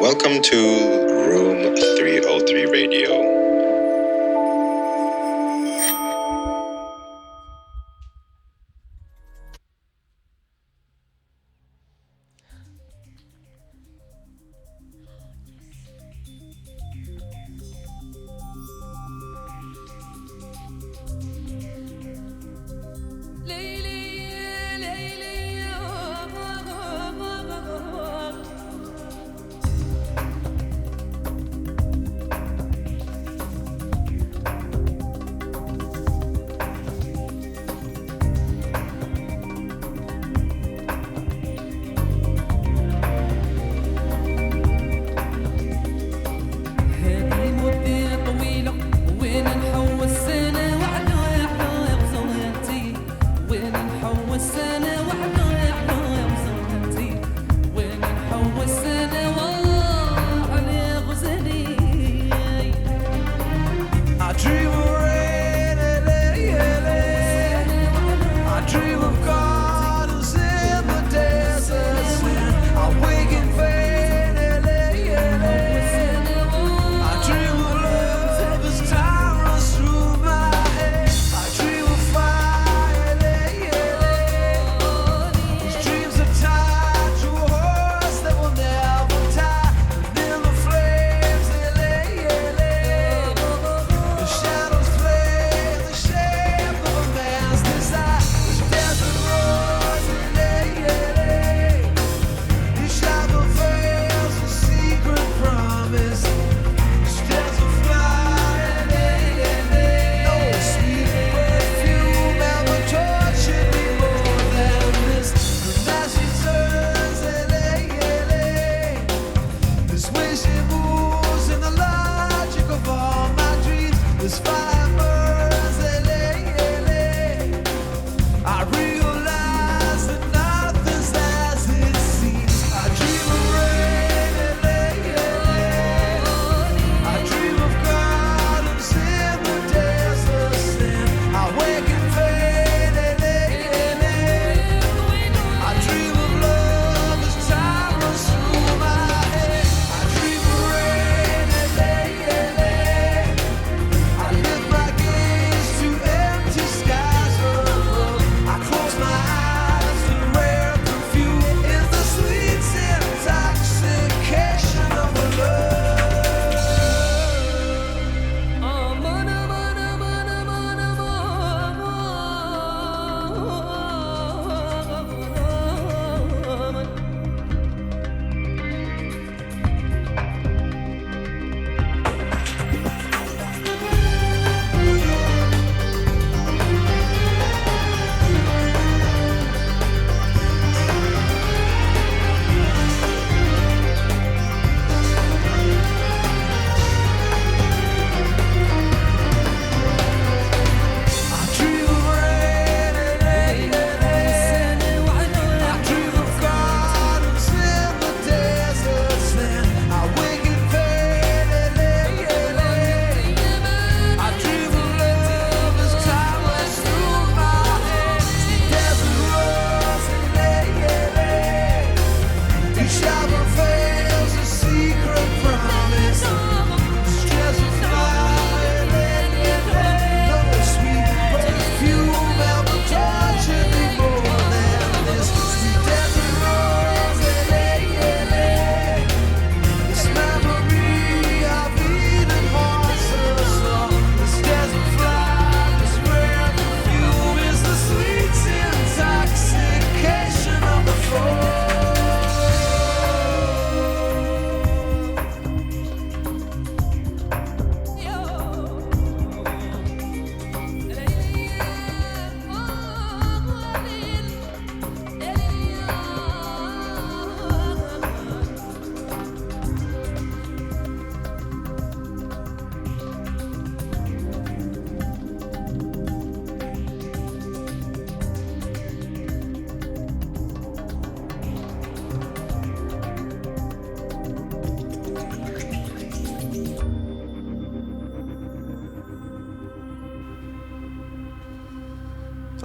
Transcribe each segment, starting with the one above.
welcome to Room 303 Radio.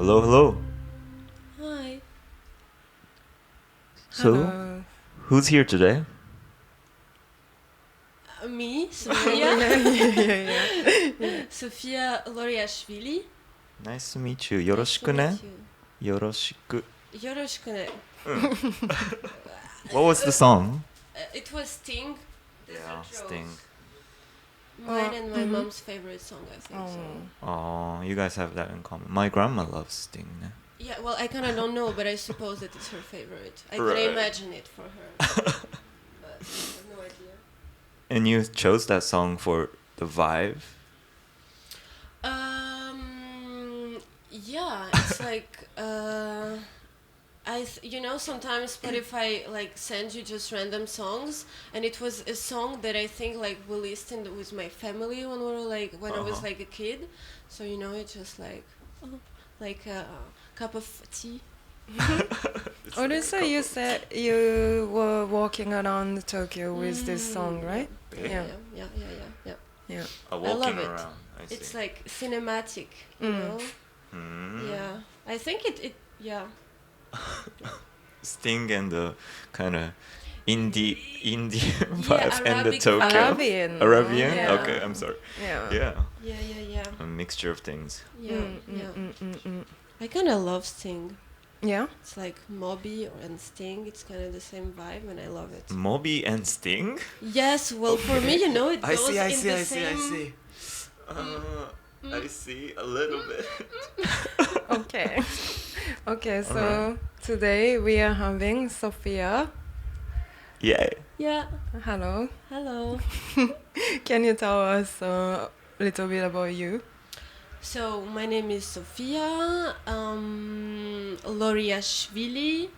Hello, hello. Hi. So, Hello. who's here today? Sofiya. Yeah. Sofiya Loriashvili. Nice to meet you. よろしくね。よろしく。よろしくね. What was the song? It was Sting. Yeah, Sting. Mine and my mom's favorite song, I think. So. Oh, you guys have that in common. My grandma loves Sting. Ne? Yeah, well, I kind of don't know, but I suppose that it's her favorite. I Right. can imagine it for her. But I have no idea. And you chose that song for the vibe? Yeah, it's like sometimes Spotify like sends you just random songs, and it was a song that I think like we listened with my family when I was like a kid. So it's just like a cup of tea. Also, you said you were walking around Tokyo with this song, right? Yeah. Walking I love it. around. I see. It's like cinematic, you know. Yeah, I think it. Sting and the kind of indie vibe and the Arabic Tokyo. Arabian. Arabian? Yeah. Okay, I'm sorry. Yeah. Yeah. A mixture of things. Yeah. I kind of love Sting. Yeah. It's like Moby and Sting. It's kind of the same vibe, and I love it. Moby and Sting? Yes, well, for me, it goes I see. in I the see a little bit. Okay, so today we are having Sofiya. Yeah. Yeah. Hello. Can you tell us a little bit about you? So my name is Sofiya Loriashvili.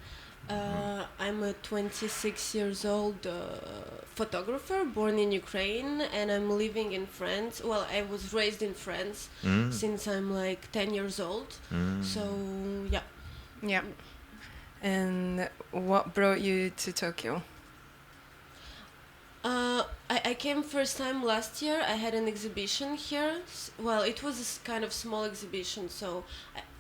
I'm a 26 years old photographer born in Ukraine, and I'm living in France. Well, I was raised in France since I'm like 10 years old. So yeah. Yeah. And what brought you to Tokyo? I came first time last year. I had an exhibition here. Well, it was a kind of small exhibition, so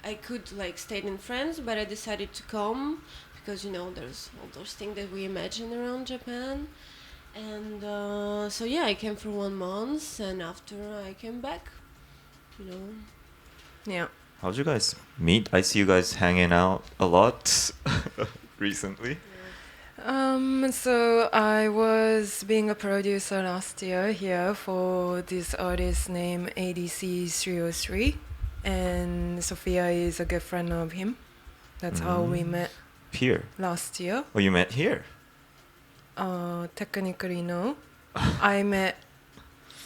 I could like stay in France, but I decided to come because there's all those things that we imagine around Japan. And so yeah, I came for 1 month, and after I came back. Yeah. How'd you guys meet? I see you guys hanging out a lot recently. So I was being a producer last year here for this artist named ADC 303, and Sofiya is a good friend of him. That's how we met Here? last year. Oh, you met here? Technically, no. I met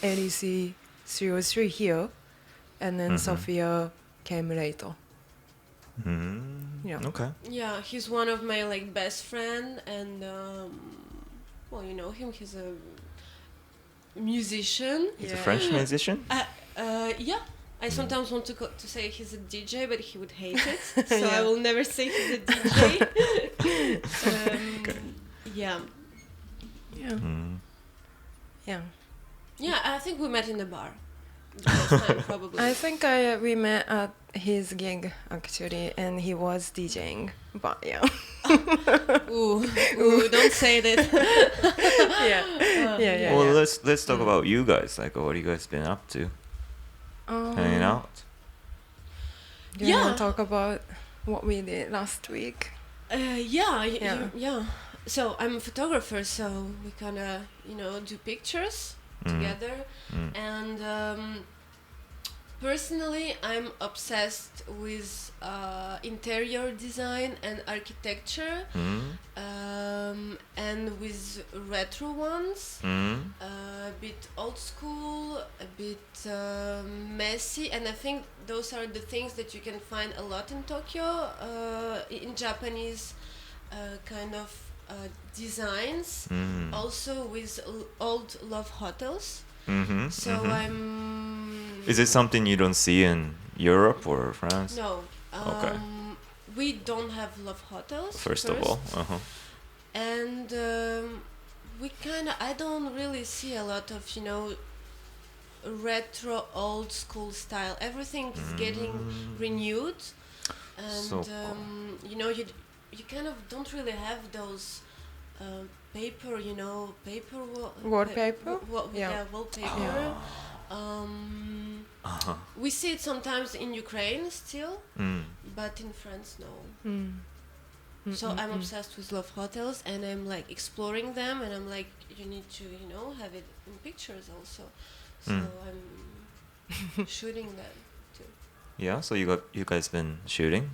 ADC 303 here, and then Sofiya came later. Yeah. Okay. Yeah, he's one of my like best friend, and well, you know him. He's a musician. He's a French musician? Yeah. I sometimes want to say he's a DJ, but he would hate it, so I will never say he's a DJ. Okay. Yeah. Yeah. Yeah, I think we met in the bar. The first time, probably. I think we met at his gig actually, and he was DJing. But yeah. Ooh, don't say that. Yeah. Well, let's talk about you guys. Like, what have you guys been up to? Hanging out? Do you want to talk about what we did last week? Yeah. So I'm a photographer, so we kind of, do pictures together. And personally, I'm obsessed with interior design and architecture, and with retro ones, a bit old school, a bit messy, and I think those are the things that you can find a lot in Tokyo, in Japanese kind of designs, also with old love hotels. So I'm... Is it something you don't see in Europe or France? No. Okay. We don't have love hotels. First of all. And I don't really see a lot of, retro old school style. Everything is getting renewed. And, So you kind of don't really have those paper, paper Wallpaper? yeah, wallpaper. We see it sometimes in Ukraine still, but in France, no. So I'm obsessed with love hotels, and I'm like exploring them, and I'm like, you need to, have it in pictures also. So I'm shooting them too. Yeah, so you guys been shooting?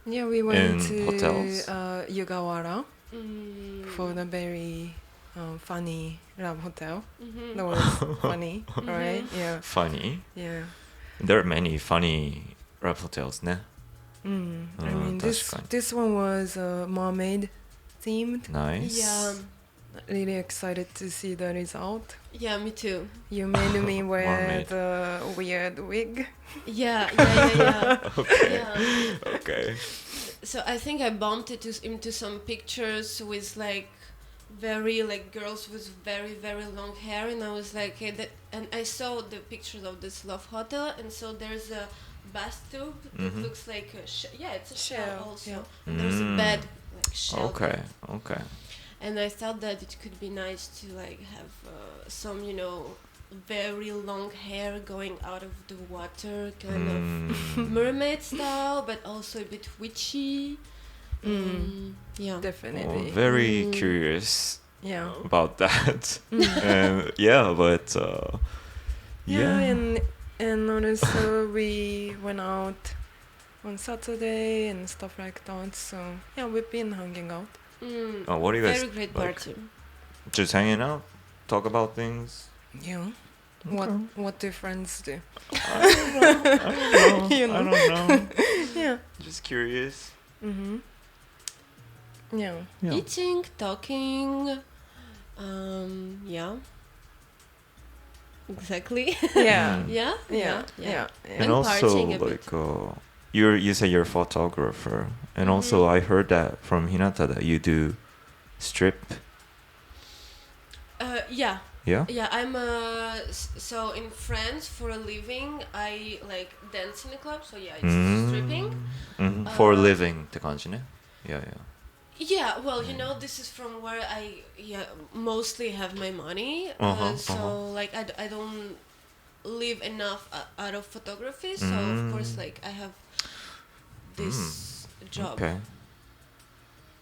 Yeah, we went to In hotels? Yugawara for the very funny love hotel. Mm-hmm. That was funny, right? Yeah. Funny. Yeah. There are many funny love hotels, ne? I mean, this one was mermaid themed. Nice. Yeah, Really excited to see the result. yeah, me too. You made me wear Mermaid. the weird wig. Yeah. Okay. Yeah. Okay. So I think I bumped into some pictures with like very like girls with very very long hair, and I was like, hey, and I saw the pictures of this love hotel, and so there's a bathtub that looks like a it's a shell also, and there's a bed like shell. Okay. And I thought that it could be nice to like have some very long hair going out of the water, kind of mermaid style, but also a bit witchy. Yeah. Definitely. Very curious Yeah. about that. And yeah, but Yeah, and also we went out on Saturday and stuff like that. So yeah, we've been hanging out. Oh, what do you guys Very great like? party. Just hanging out, talk about things. Yeah. What do friends do? I You know. don't know. Yeah. Just curious. Yeah. Yeah. Eating, talking. Yeah. Exactly. Yeah. Yeah. Yeah. And And also, partying a bit. like, you say you're a photographer, and also I heard that from Hinata that you do strip. Yeah. Yeah. Yeah, I'm so in France for a living. I like dance in a club. So yeah, it's stripping. For a living, って感じね. Yeah. Yeah, well, this is from where I mostly have my money. So like I don't live enough out of photography. So of course, like I have this job. Okay.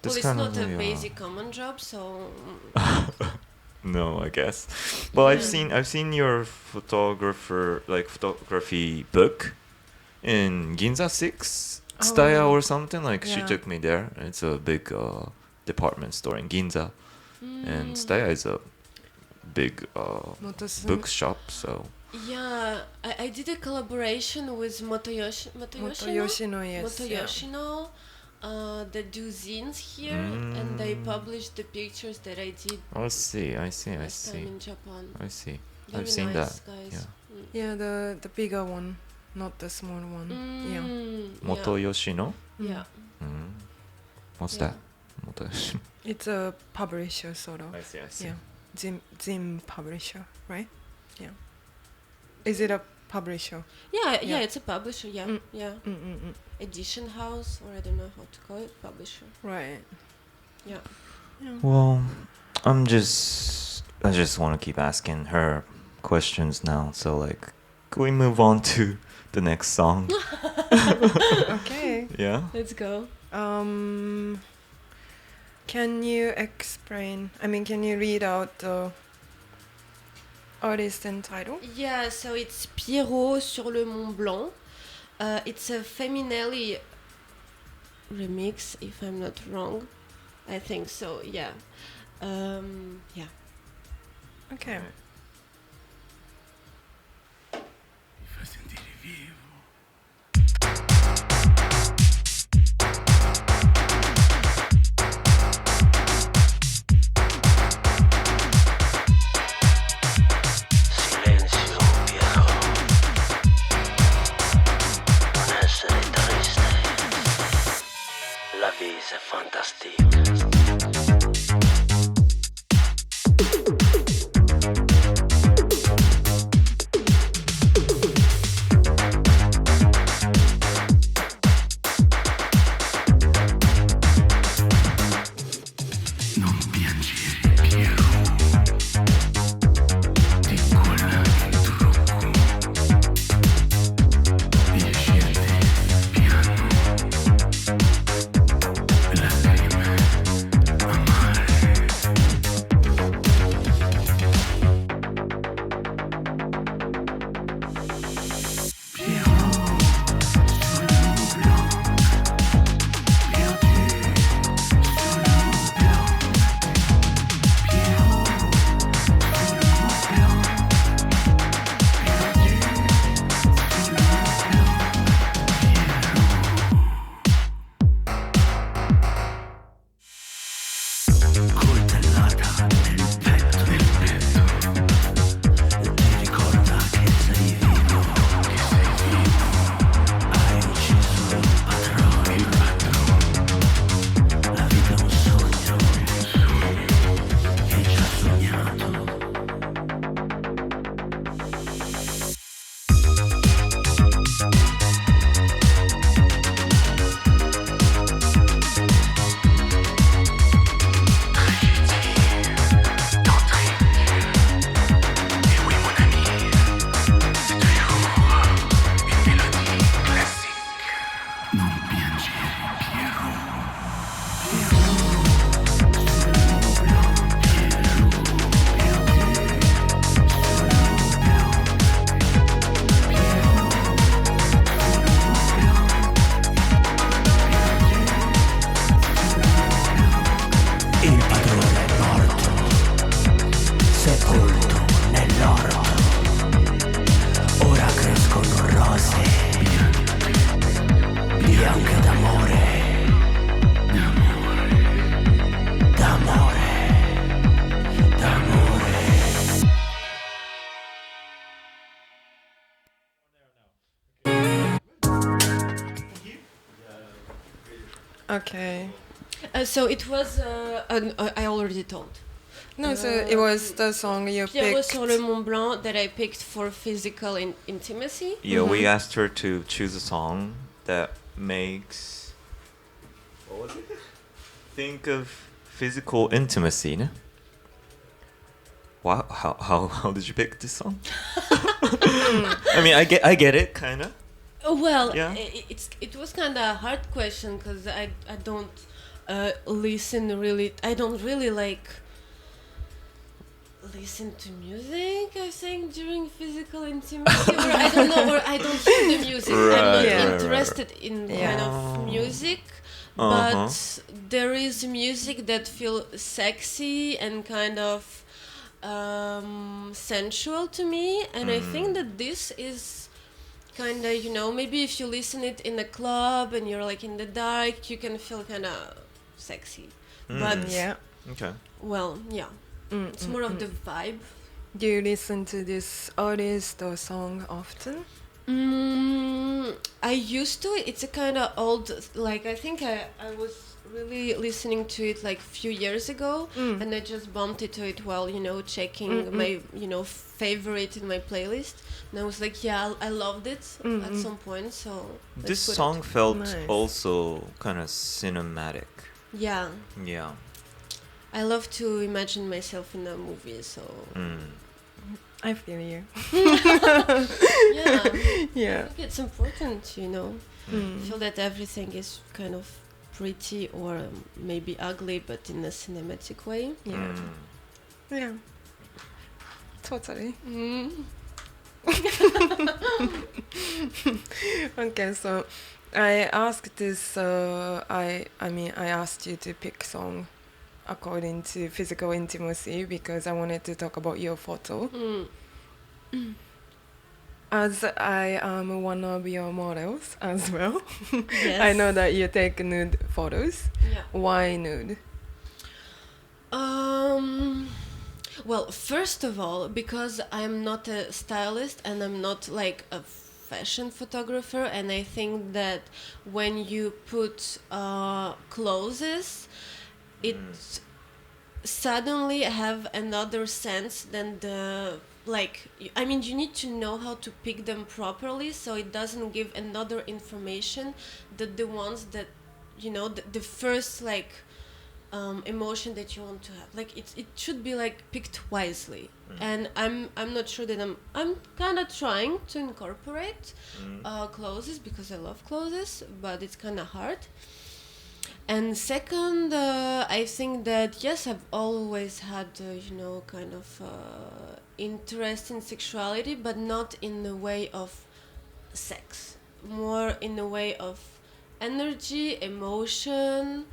Well, it's not a basic common job, so. No, I guess. Well, I've seen your photography book in Ginza 6 Tsutaya or something. Like she took me there. It's a big department store in Ginza, and Tsutaya is a big bookshop. So Yeah, I did a collaboration with Motoyoshino, yes. Motoyoshino. That do zines here, and they published the pictures that I did. I see. Last time in Japan. I see. Very I've seen nice, that. guys. Yeah, the bigger one, not the small one. Yeah. Motoyoshino. Yeah. What's Yeah. that? Motoyoshino. It's a publisher, sort of. I see. Yeah. Zim publisher, right? Yeah. Is it a publisher? Yeah, Yeah. it's a publisher. Yeah, yeah. Edition house, or I don't know how to call it, publisher. Right. Yeah. Well, I just want to keep asking her questions now. So like, can we move on to the next song? Okay. Yeah. Let's go. Can you explain? I mean, can you read out the artist and title? Yeah, so it's Pierrot sur le Mont Blanc. It's a Feminelli remix, if I'm not wrong. I think so, yeah. Yeah. Okay. Silenzio, Pierrot. Non essere triste. La vie c'est fantastique. Okay. So it was. I already told. No, so it was the song you Pierrot picked. sur le Mont Blanc that I picked for physical intimacy. Yeah, we asked her to choose a song that makes. What was it? Think of physical intimacy, ne? Wow, how did you pick this song? I mean, I get it, kind of. Well, Yeah. it was kind of a hard question because I don't listen really. I don't really like listen to music. I think during physical intimacy, or I don't know, or I don't hear the music. I'm not Yeah. interested in kind of music. But there is music that feels sexy and kind of sensual to me, and I think that this is kind of, you know, maybe if you listen it in a club and you're like in the dark, you can feel kind of sexy. But Yeah. Okay. well, yeah, it's more of the vibe. Do you listen to this artist or song often? I used to. It's a kind of old, like I think I was really listening to it like a few years ago, and I just bumped into it while, you know, checking my, you know, favorite in my playlist, and I was like, yeah, I loved it at some point. So let's This put song it. felt Nice. also kind of cinematic. Yeah, Yeah. I love to imagine myself in a movie. So I feel you. yeah, Yeah. I think it's important, you know, feel that everything is kind of pretty or maybe ugly, but in a cinematic way. Yeah. Yeah. Totally. Okay, so I asked this. I asked you to pick song according to physical intimacy because I wanted to talk about your photo. As I am one of your models as well, Yes. I know that you take nude photos. Yeah. Why nude? Well, first of all, because I'm not a stylist and I'm not like a fashion photographer, and I think that when you put clothes, it suddenly have another sense than the I mean, you need to know how to pick them properly so it doesn't give another information that the ones that, you know, the first emotion that you want to have, like it should be like picked wisely. And I'm not sure that I'm kind of trying to incorporate clothes because I love clothes, but it's kind of hard. And second, I think that yes, I've always had you know, kind of interest in sexuality, but not in the way of sex, more in the way of energy, emotion.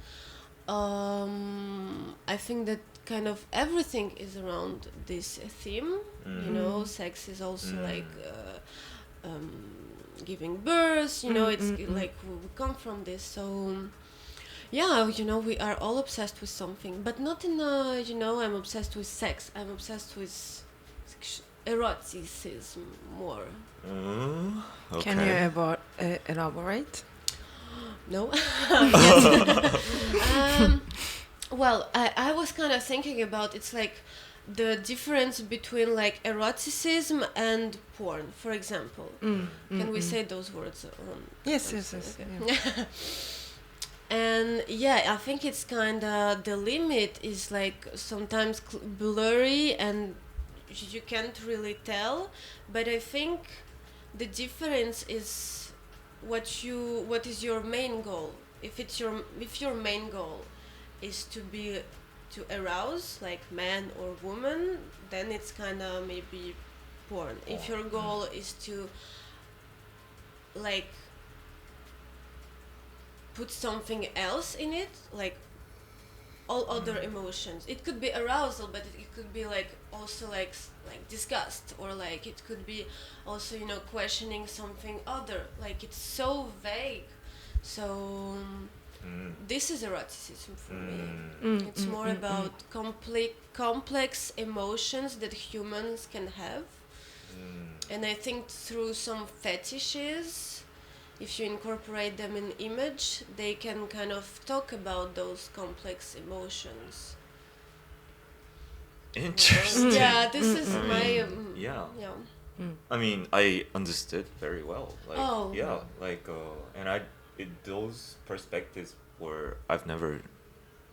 I think that kind of everything is around this theme. You know, sex is also like giving birth. You know, it's like we come from this. So yeah, you know, we are all obsessed with something, but not in a, you know, I'm obsessed with sex. I'm obsessed with eroticism more. Okay. Can you elaborate? No. Yes. Well, I was kind of thinking about, it's like the difference between like eroticism and porn, for example. Can we say those words? Yes, yes, yes. Okay. Yeah. And yeah, I think it's kind of, the limit is like sometimes blurry and you can't really tell, but I think the difference is what is your main goal. If your main goal is to arouse like man or woman, then it's kind of maybe porn. If your goal is to like put something else in it, like all other emotions, it could be arousal, but it could be like also like disgust, or like it could be also, you know, questioning something other, like it's so vague. So this is eroticism for me. It's more about complex emotions that humans can have. And I think through some fetishes if you incorporate them in image, they can kind of talk about those complex emotions. Interesting. Yeah, this is I my mean, yeah. I mean, I understood very well. Like, Oh. yeah, like, and those perspectives were I've never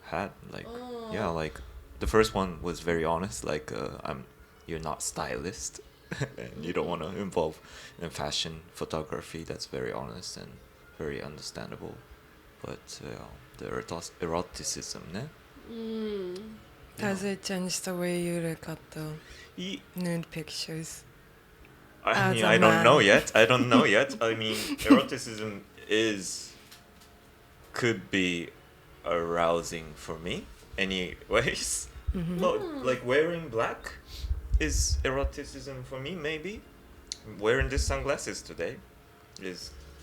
had. Like, yeah, like the first one was very honest. Like, you're not stylist, and you don't want to involve in fashion photography. That's very honest and very understandable. But the eroticism, ne? Does it change the way you look at the nude pictures? I As mean, a I don't man. know yet. I mean, eroticism could be arousing for me, anyways. But like wearing black is eroticism for me, maybe. Wearing these sunglasses today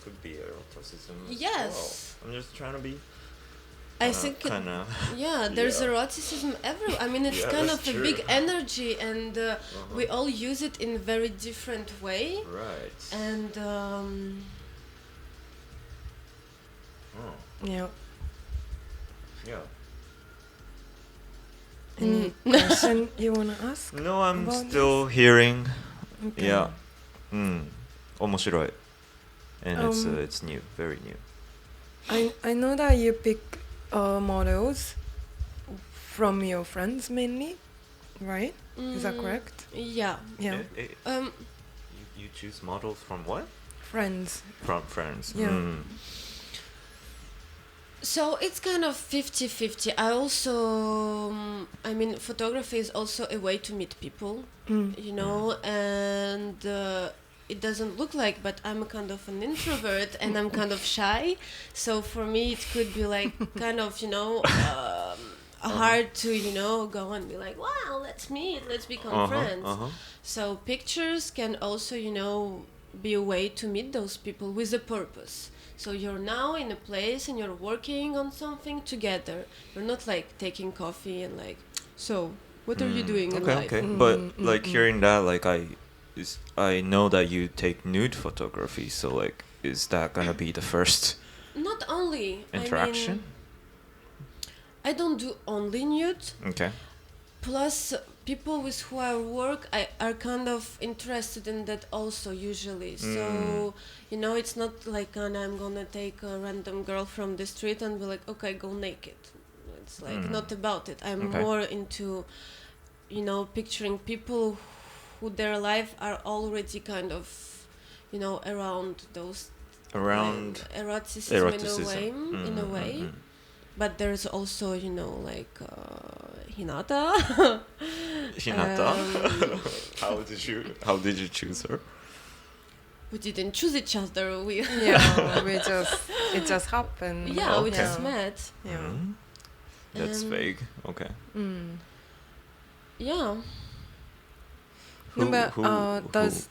could be eroticism. Yes. Well, I'm just trying to be. I think there's eroticism everywhere. I mean, it's Yeah, kind that's of a true. big energy, and we all use it in a very different way. Right. And Yeah. Yeah. Any question you wanna ask? No, I'm about still hearing. Okay. Yeah. 面白い. And it's new, very new. I know that you pick models from your friends mainly, right? Is that correct? Yeah. Yeah. You choose models from what? Friends. From friends. Yeah. So it's kind of 50-50. I also, I mean, photography is also a way to meet people, you know, and it doesn't look like, but I'm a kind of an introvert and I'm kind of shy. So for me, it could be like kind of, you know, hard to, you know, go and be like, wow, let's meet, let's become friends. So pictures can also, you know, be a way to meet those people with a purpose. So you're now in a place and you're working on something together. You're not like taking coffee and like, so what are you doing in life? Okay. But like hearing that, like I know that you take nude photography. So like, is that gonna be the first Not only interaction? I don't do only nude. Okay. Plus, people with who I work are kind of interested in that also usually. So, you know, it's not like I'm gonna take a random girl from the street and be like, okay, go naked. It's like not about it. I'm more into, you know, picturing people who their life are already kind of, you know, around those eroticism in a way. But there's also, you know, like Hinata. How did you choose her? We didn't choose each other. It just happened. Yeah, we just met. Yeah. That's vague. Okay. Yeah. Does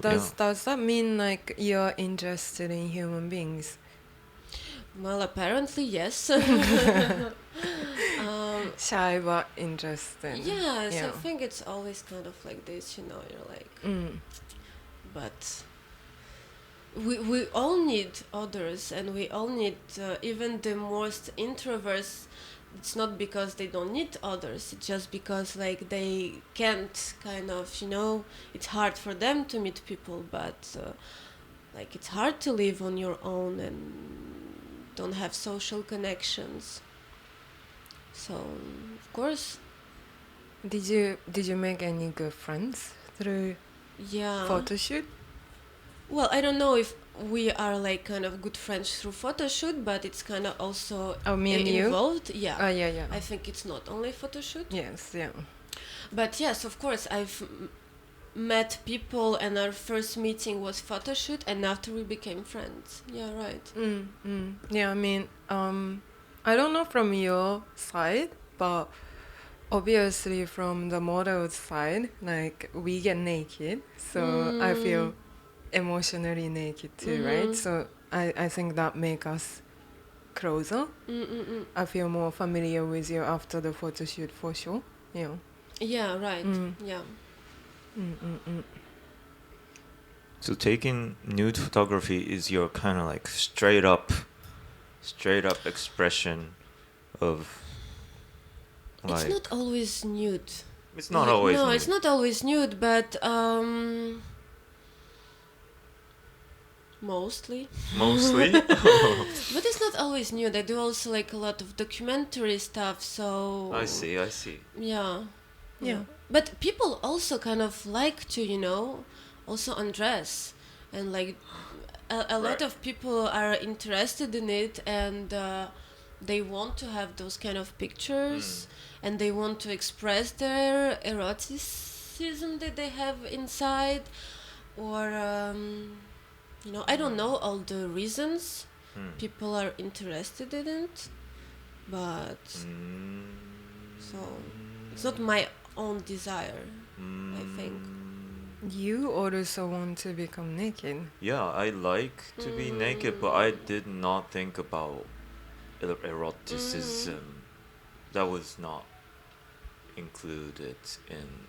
that mean like you're interested in human beings? Well, apparently yes. Shy but interested. Yes, Yeah. I think it's always kind of like this, you know. You're like, but we all need others, and we all need even the most introverts. It's not because they don't need others. It's just because like they can't kind of, you know, it's hard for them to meet people. But like it's hard to live on your own and don't have social connections. So of course. Did you make any good friends through photo shoot? Well, I don't know if we are like kind of good friends through photo shoot, but it's kind of also me and involved. You? Yeah. Yeah. I think it's not only photo shoot. Yes, yeah. But yes, of course, I've met people, and our first meeting was photo shoot, and after we became friends. Yeah, right. Yeah, I mean, I don't know from your side, but obviously from the model's side, like we get naked, so I feel emotionally naked too, right? So I think that make us closer. I feel more familiar with you after the photo shoot for sure. Yeah. Yeah, right. Yeah. So taking nude photography is your kind of like straight up expression of like. It's not always nude. It's not always. No, nude. it's not always nude, but mostly. Mostly. But it's not always nude. I do also like a lot of documentary stuff. So I see. Yeah. Yeah. But people also kind of like to, also undress, and like a lot Right. of people are interested in it, and they want to have those kind of pictures, and they want to express their eroticism that they have inside, or I don't know all the reasons people are interested in it, but so it's not my own desire, I think. You also want to become naked. Yeah, I like to be naked, but I did not think about eroticism. That was not included in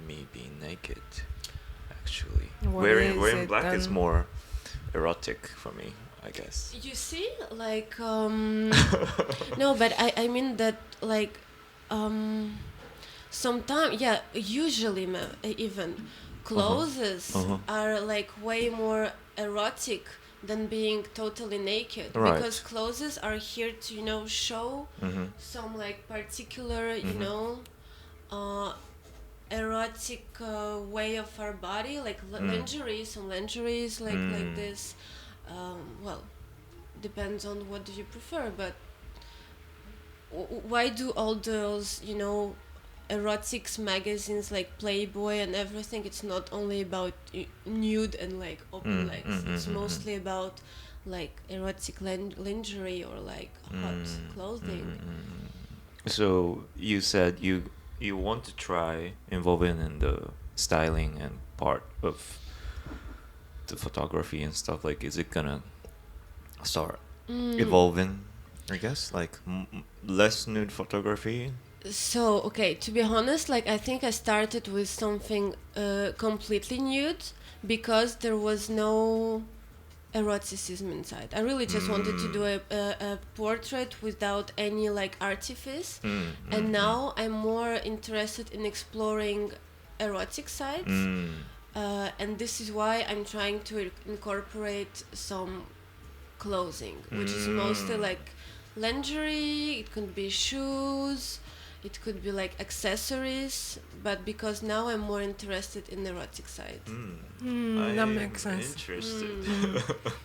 me being naked. Actually, What wearing is it black is then? more erotic for me, I guess. You see, like no, but I mean that like sometimes, yeah, usually even clothes are like way more erotic than being totally naked, Right. because clothes are here to show some like particular erotic way of our body, like lingerie, some lingeries like this. Well, depends on what do you prefer, but why do all those erotics magazines like Playboy and everything? It's not only about nude and like open legs. It's mostly about like erotic lingerie or like hot clothing. So you said you want to try involving in the styling and part of the photography and stuff. Like, is it gonna start evolving? I guess like less nude photography. So, okay, to be honest, like I think I started with something completely nude because there was no eroticism inside. I really just wanted to do a portrait without any like artifice, and now I'm more interested in exploring erotic sides, and this is why I'm trying to incorporate some clothing, which is mostly like lingerie. It could be shoes, it could be like accessories, but because now I'm more interested in erotic side. That makes sense. Interested.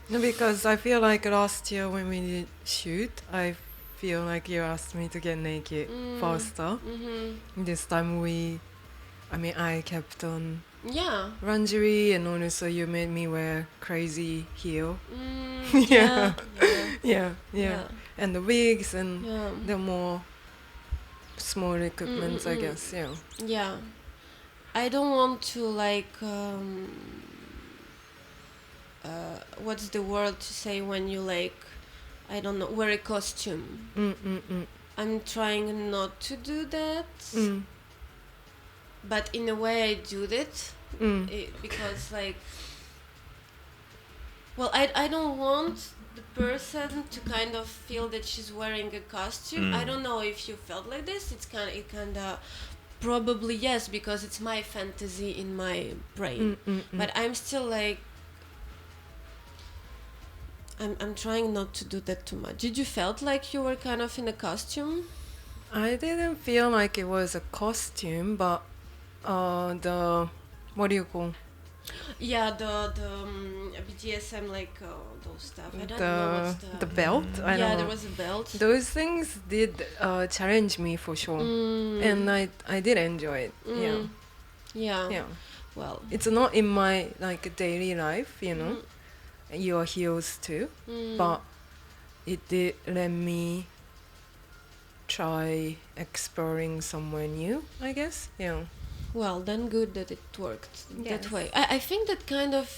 No, because I feel like last year when we did shoot, I feel like you asked me to get naked faster. This time I kept on Yeah. lingerie, and also you made me wear crazy heel. Yeah. Yeah. And the wigs and Yeah. the more small equipment, I guess. Yeah. Yeah. I don't want to like what's the word to say when you like, I don't know, wear a costume. I'm trying not to do that, but in a way I do that because like, well, I don't want the person to kind of feel that she's wearing a costume. I don't know if you felt like this. It kind of probably yes, because it's my fantasy in my brain. But I'm still like, I'm trying not to do that too much. Did you felt like you were kind of in a costume? I didn't feel like it was a costume, but the what do you call Yeah, the BDSM like those stuff. I don't know what's the belt? I don't yeah, know. there was a belt. Those things did challenge me for sure, and I did enjoy it. Yeah. Well, It's not in my like daily life, your heels too, but it did let me try exploring somewhere new, I guess. Yeah. well, then good that it worked that Yes. way. I think that kind of,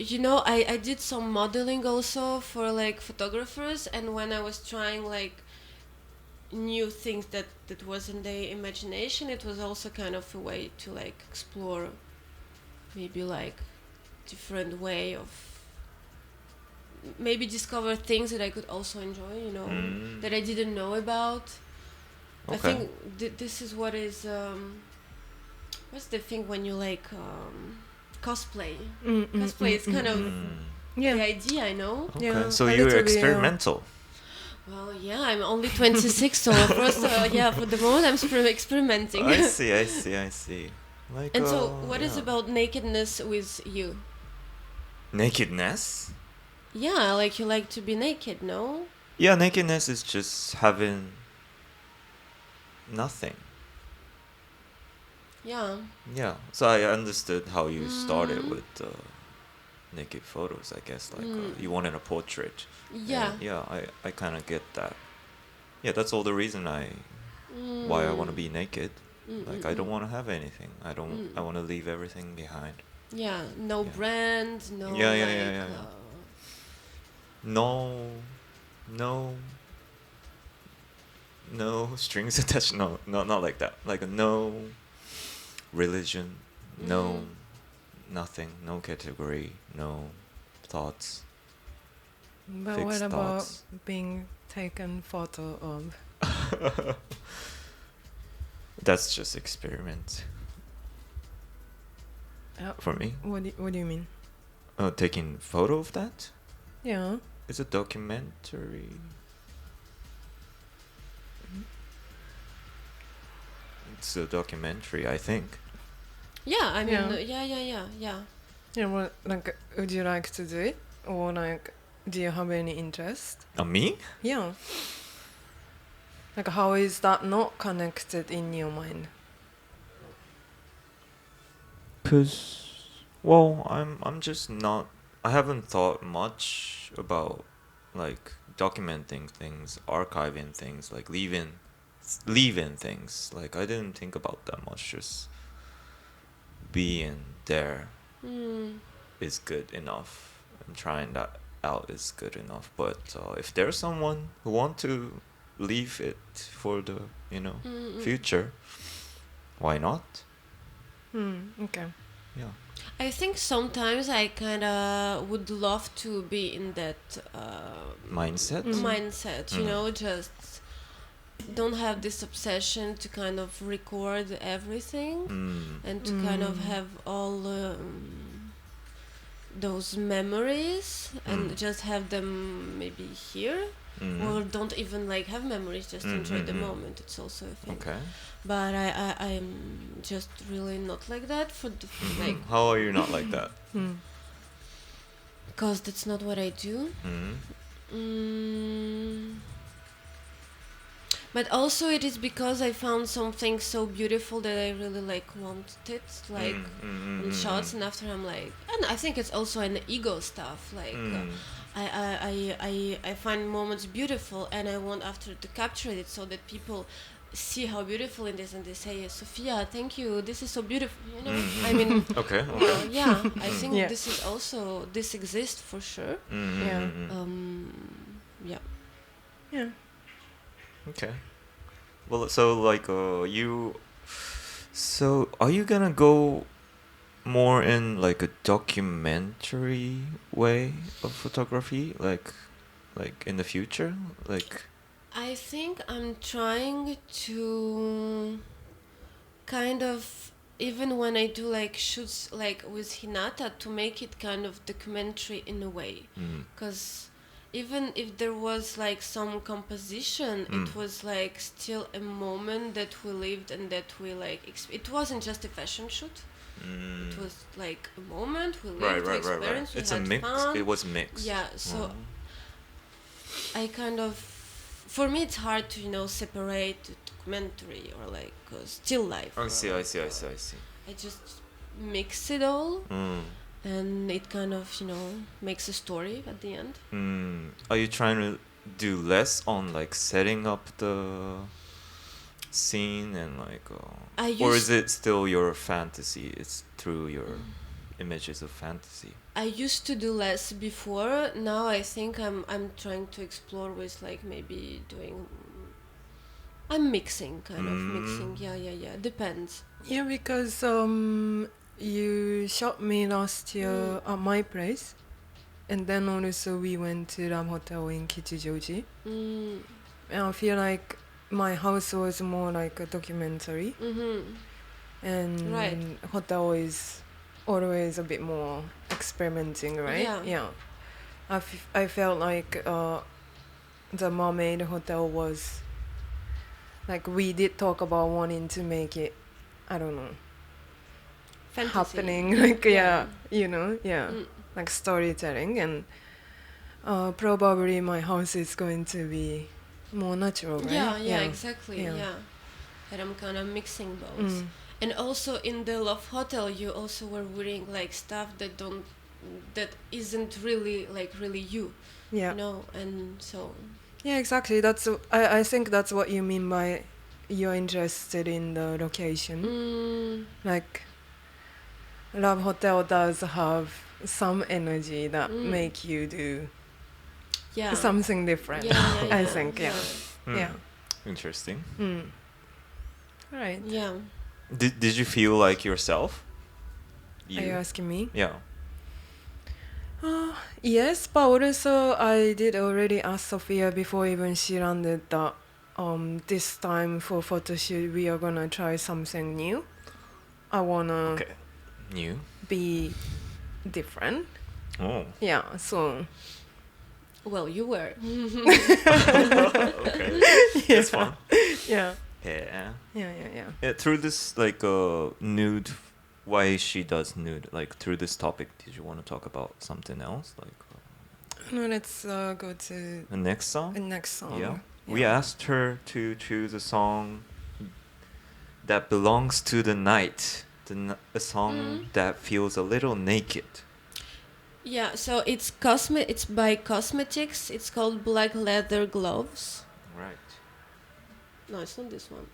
I did some modeling also for like photographers, and when I was trying like new things that was in their imagination, it was also kind of a way to like explore maybe like different way of maybe discover things that I could also enjoy, you know, that I didn't know about. I think this is what is what's the thing when you like cosplay. Cosplay is kind of the idea, I know. Okay, so you're experimental. Well, yeah, I'm only 26, so of course, for the moment I'm experimenting. I see. Like, and so, what is about nakedness with you? Nakedness? Yeah, like you like to be naked, no? Yeah, nakedness is just having nothing. Yeah. Yeah, so I understood how you started with naked photos, I guess. Like, you wanted a portrait. Yeah. And yeah, I kind of get that. Yeah, that's all the reason why I want to be naked. Like, I don't want to have anything. I want to leave everything behind. Yeah, no brand, no no strings attached. No, not like that. Like no religion, no nothing, no category, no thoughts. But fixed what about thoughts. being taken photo of? That's just experiment for me. What do you mean? Taking photo of that? Yeah. It's a documentary. It's a documentary, I think. Yeah, I mean, Yeah. Yeah, what, like, would you like to do it? Or, like, do you have any interest? Me? Yeah. Like, how is that not connected in your mind? Cause, well, I'm just not. I haven't thought much about like documenting things, archiving things, like leaving things. Like I didn't think about that much. Just being there is good enough, and trying that out is good enough. But if there's someone who want to leave it for the future, why not? Okay. Yeah. I think sometimes I kind of would love to be in that Mindset. you know, just don't have this obsession to kind of record everything and to kind of have all those memories and just have them maybe here. Or don't even like have memories, just enjoy the moment. It's also a thing. Okay. But I'm just really not like that for like. How are you not like that? Because that's not what I do. But also it is because I found something so beautiful that I really like wanted it, like on shots, and after I'm like, and I think it's also an ego stuff, like I find moments beautiful and I want after to capture it so that people see how beautiful it is and they say, Sofiya, thank you, this is so beautiful, you know. I mean, Okay. well, yeah, I think this is also, this exists for sure. Yeah. Yeah. Okay. Well, so like so are you gonna go more in like a documentary way of photography, like in the future, like? I think I'm trying to kind of, even when I do like shoots like with Hinata, to make it kind of documentary in a way, because even if there was like some composition, it was like still a moment that we lived and that we like it wasn't just a fashion shoot. It was like a moment we lived, we experienced, we It's had a mix. fun. It was mixed. Yeah, so I kind of, for me it's hard to, you know, separate documentary or like still life. I see. I just mix it all. And it kind of, you know, makes a story at the end. Are you trying to do less on like setting up the scene and like, or is it still your fantasy? It's through your images of fantasy. I used to do less before. Now I think I'm trying to explore with like maybe doing. I'm mixing, kind of mixing. Yeah. Depends. Yeah, because you shot me last year at my place, and then also we went to Ram Hotel in Kichijoji. And I feel like my house was more like a documentary, and hotel is always a bit more experimenting, right? Yeah. I felt like the Mermaid Hotel was like, we did talk about wanting to make it, I don't know, Fantasy. happening, like like storytelling, and probably my house is going to be more natural, right? Yeah, exactly. Yeah. And I'm kind of mixing both. And also in the Love Hotel, you also were wearing like stuff that isn't really like really you. Yeah. You know, and so. Yeah, exactly. I think that's what you mean by you're interested in the location. Like, Love Hotel does have some energy that make you do something different. I think. Yeah. Interesting. Right. Yeah. Did you feel like yourself? Are you asking me? Yeah. Yes, but also I did already ask Sofiya before even she landed that this time for photo shoot we are gonna try something new. I wanna New? be different. Oh. Yeah, so Well, you were. Okay. That's fun. yeah. Yeah. Through this like nude, why she does nude, like through this topic, did you want to talk about something else, like No, let's go to the next song? the next song. Yeah. We asked her to choose a song that belongs to the night, a song that feels a little naked. Yeah, so it's by Cosmetics. It's called Black Leather Gloves. Right. No, it's not this one.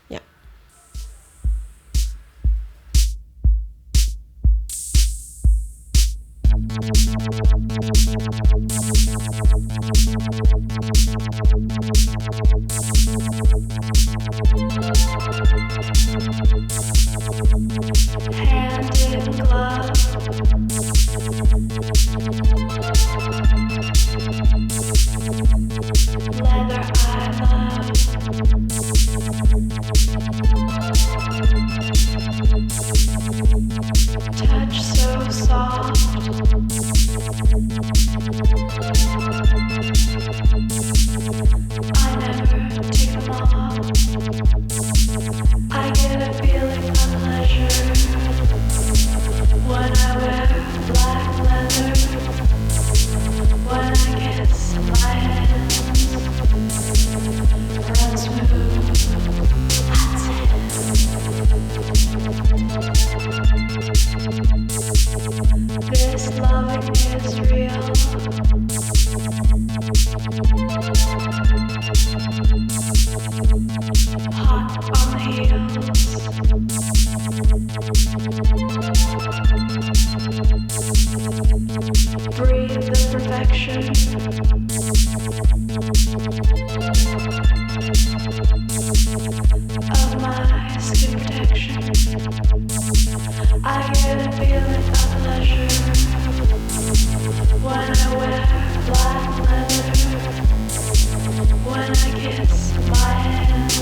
Yeah. Hand in glove. Leather I love. Touch so soft. I never take them off. I get a feeling of pleasure when I wear black leather. When I kiss my hands, run smooth. This loving is real. Hot on the heels. Breathe the perfection. Of my skin protection. I get a feeling of pleasure when I wear black leather. When I kiss my hands,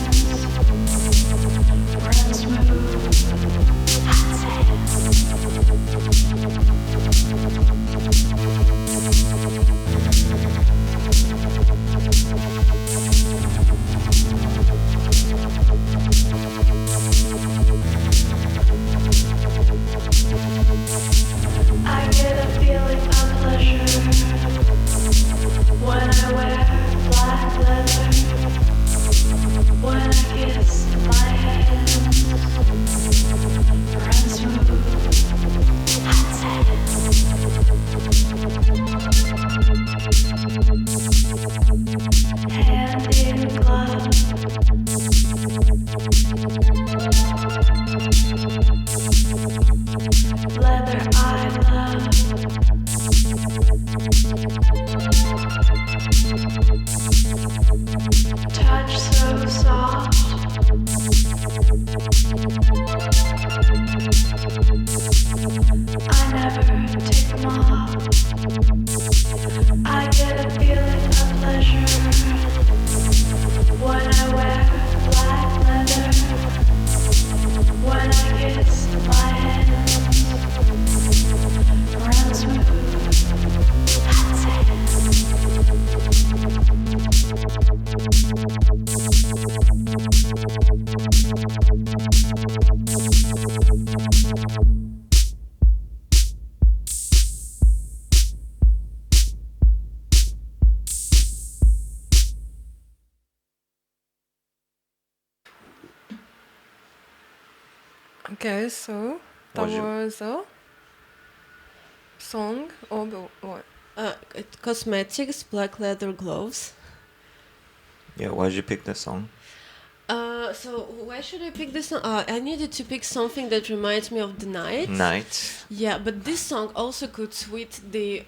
run smooth, hot I get a feeling of pleasure when I wear black leather. When I kiss my hands, run smooth, hot sand. Hand in glove. Leather I love. Touch so soft. I never take them off. I get a feeling of pleasure when I wear black leather. When I kiss my hands around smooth hot Okay, so that Was you- was a song of what? Cosmetics, black leather gloves. Yeah, why did you pick this song? So why should I pick this song? I needed to pick something that reminds me of the night. Night. Yeah, but this song also could suit the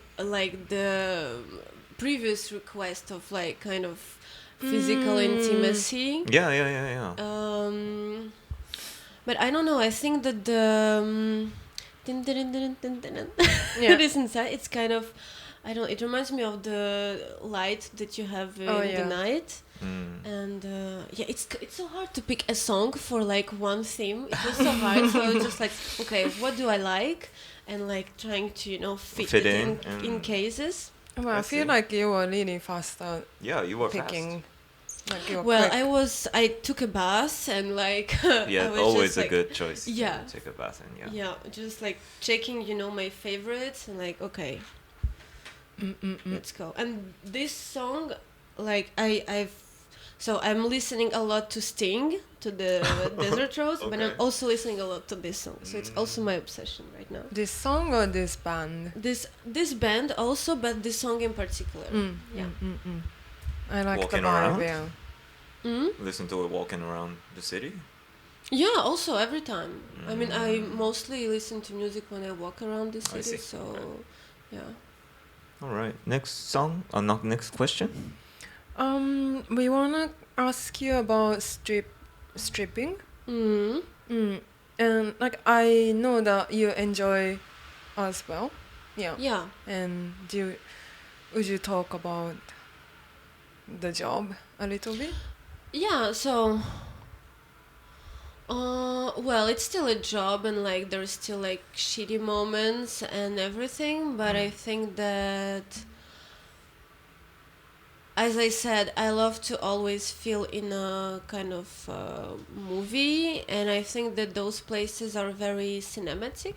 previous request of like kind of physical intimacy. Yeah. But I don't know. I think that the Yeah. it is inside. It's kind of It reminds me of the light that you have in the night. And it's so hard to pick a song for like one theme. It was so hard. So I was just like, okay, what do I like? And like trying to fit it in cases. Well, I feel see. like you were really fast at Yeah, you were picking. Like you were Well, quick. I took a bath and like fast. Yeah, I was always just, a like, good choice. to yeah. take a bath and Yeah, just like checking, my favorites and like, okay, let's go. And this song, like I'm listening a lot to Sting, to the Desert Rose, but I'm Okay. also listening a lot to this song. So it's also my obsession right now. This song or this band? This band also, but this song in particular. Yeah. I like Walking the vibe, around? yeah. Listen to it walking around the city. Yeah, also every time. I mean, I mostly listen to music when I walk around the I city, see. so yeah. All right, next song. Not next question. We wanna ask you about stripping. And like I know that you enjoy as well. Yeah. Yeah. And would you talk about the job a little bit? Yeah, so well, it's still a job and like there's still like shitty moments and everything, but I think that, as I said, I love to always feel in a kind of movie, and I think that those places are very cinematic.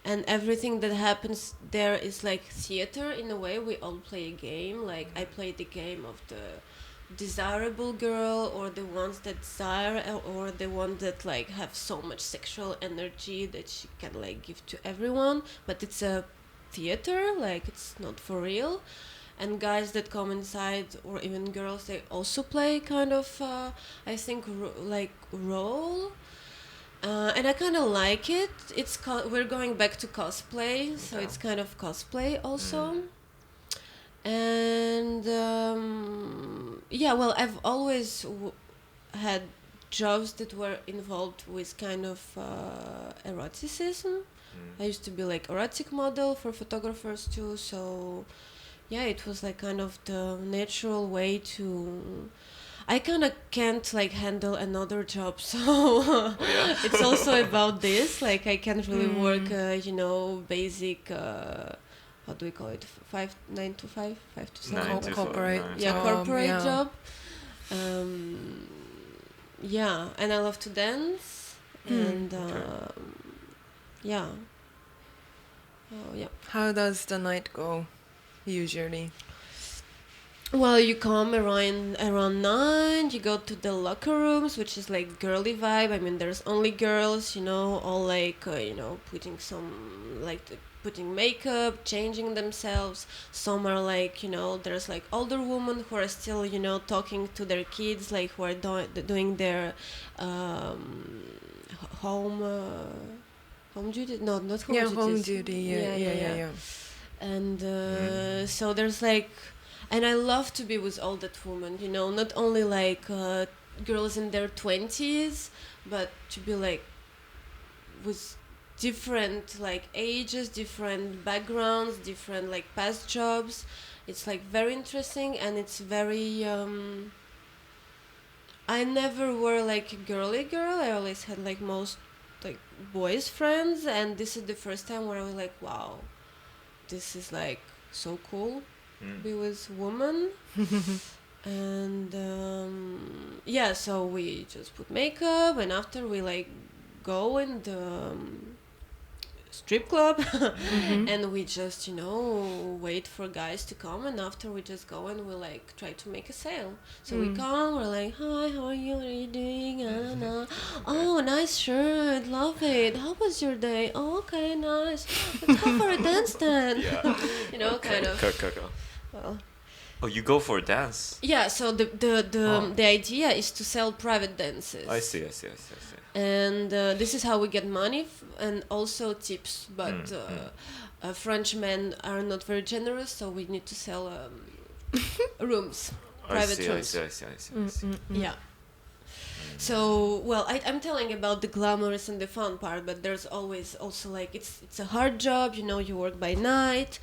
And everything that happens there is like theater in a way. We all play a game. Like I play the game of the desirable girl, or the ones that desire, or the ones that like have so much sexual energy that she can like give to everyone. But it's a theater, like it's not for real. And guys that come inside, or even girls, they also play kind of I think role. And I kind of like it. We're going back to cosplay, so it's kind of cosplay also. And well, I've always had jobs that were involved with kind of eroticism. I used to be like erotic model for photographers too, so yeah, it was like kind of the natural way to. I kind of can't like handle another job, so it's also about this. Like I can't really work, basic. How do we call it? 9 to 5, 5 to 7. 9 to 5, corporate. 9 to Yeah, 5. corporate job. Yeah, and I love to dance, and yeah. Oh yeah. How does the night go usually? Well, you come around 9. You go to the locker rooms, which is like girly vibe. I mean, there's only girls, all like putting some putting makeup, changing themselves. Some are like there's like older women who are still talking to their kids, like who are doing their home duty. No, not home duties. Home duty. Yeah. And so there's like. And I love to be with all that women, not only like girls in their 20s, but to be like with different like ages, different backgrounds, different like past jobs. It's like very interesting, and it's very I never were like a girly girl. I always had like most like boys friends, and this is the first time where I was like, wow, this is like so cool be with woman. And yeah, so we just put makeup, and after we like go in the strip club and we just, you know, wait for guys to come, and after we just go and we like try to make a sale. So we come, we're like, hi, how are you, what are you doing? I don't know. Oh, nice shirt, love it. How was your day? Oh, okay, nice. Let's go for a dance then. Yeah. You know, kind of. Well, Oh, you go for a dance? yeah, so the idea is to sell private dances. I see. And this is how we get money and also tips. But French men are not very generous, so we need to sell rooms, private rooms. I see. Yeah. So, well, I'm telling about the glamorous and the fun part, but there's always also like it's a hard job. You know, you work by night.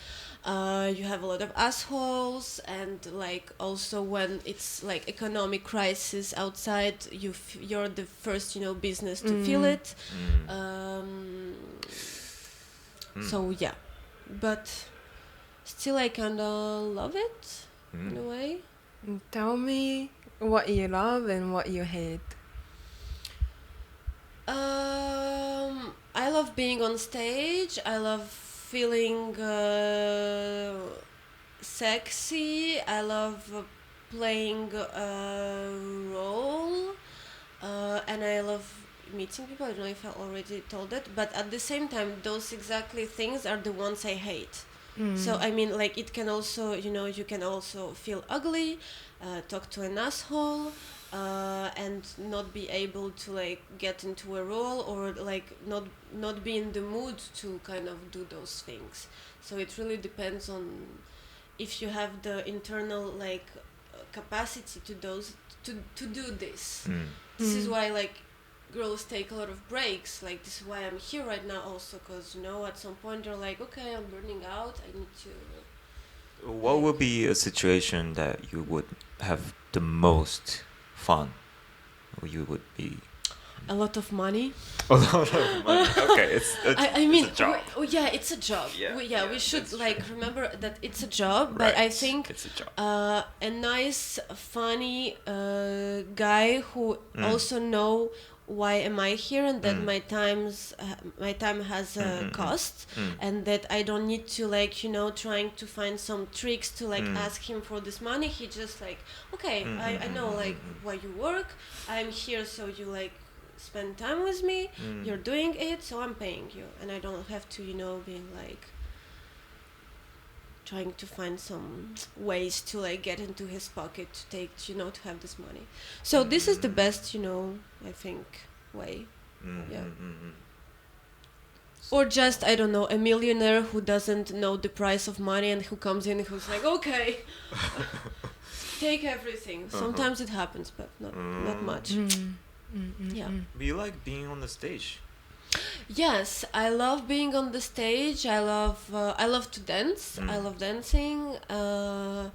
You have a lot of assholes, and like also when it's like economic crisis outside, you're the first, you know, business to feel it. So yeah, but still I kinda love it in a way. Tell me what you love and what you hate. I love being on stage. I love feeling sexy. I love playing a role, and I love meeting people. I don't know if I already told that, but at the same time, those exactly things are the ones I hate. So I mean, like, it can also, you know, you can also feel ugly, talk to an asshole, and not be able to like get into a role, or like not be in the mood to kind of do those things. So it really depends on if you have the internal like capacity to do this. This is why like girls take a lot of breaks. Like, this is why I'm here right now also, because, you know, at some point you're like, okay, I'm burning out, I need to. What would be a situation that you would have the most fun? Or you would be A lot of money. a lot of money. Okay, I mean, it's a job. yeah, it's a job. Yeah, We should that's like true. remember that it's a job. But I Right, think it's a job. a nice, funny guy who also know why am I here, and that my time has a cost, and that I don't need to like, you know, trying to find some tricks to like ask him for this money. He just like, okay, I know like why you work. I'm here, so you like spend time with me. You're doing it, so I'm paying you, and I don't have to, you know, being like trying to find some ways to like get into his pocket to take, you know, to have this money. So this is the best, you know, I think way. Yeah. Or just, I don't know, a millionaire who doesn't know the price of money and who comes in and who's like, okay, take everything. Sometimes it happens, but not much. Yeah. Do you like being on the stage? Yes, I love being on the stage. I love to dance. I love dancing. I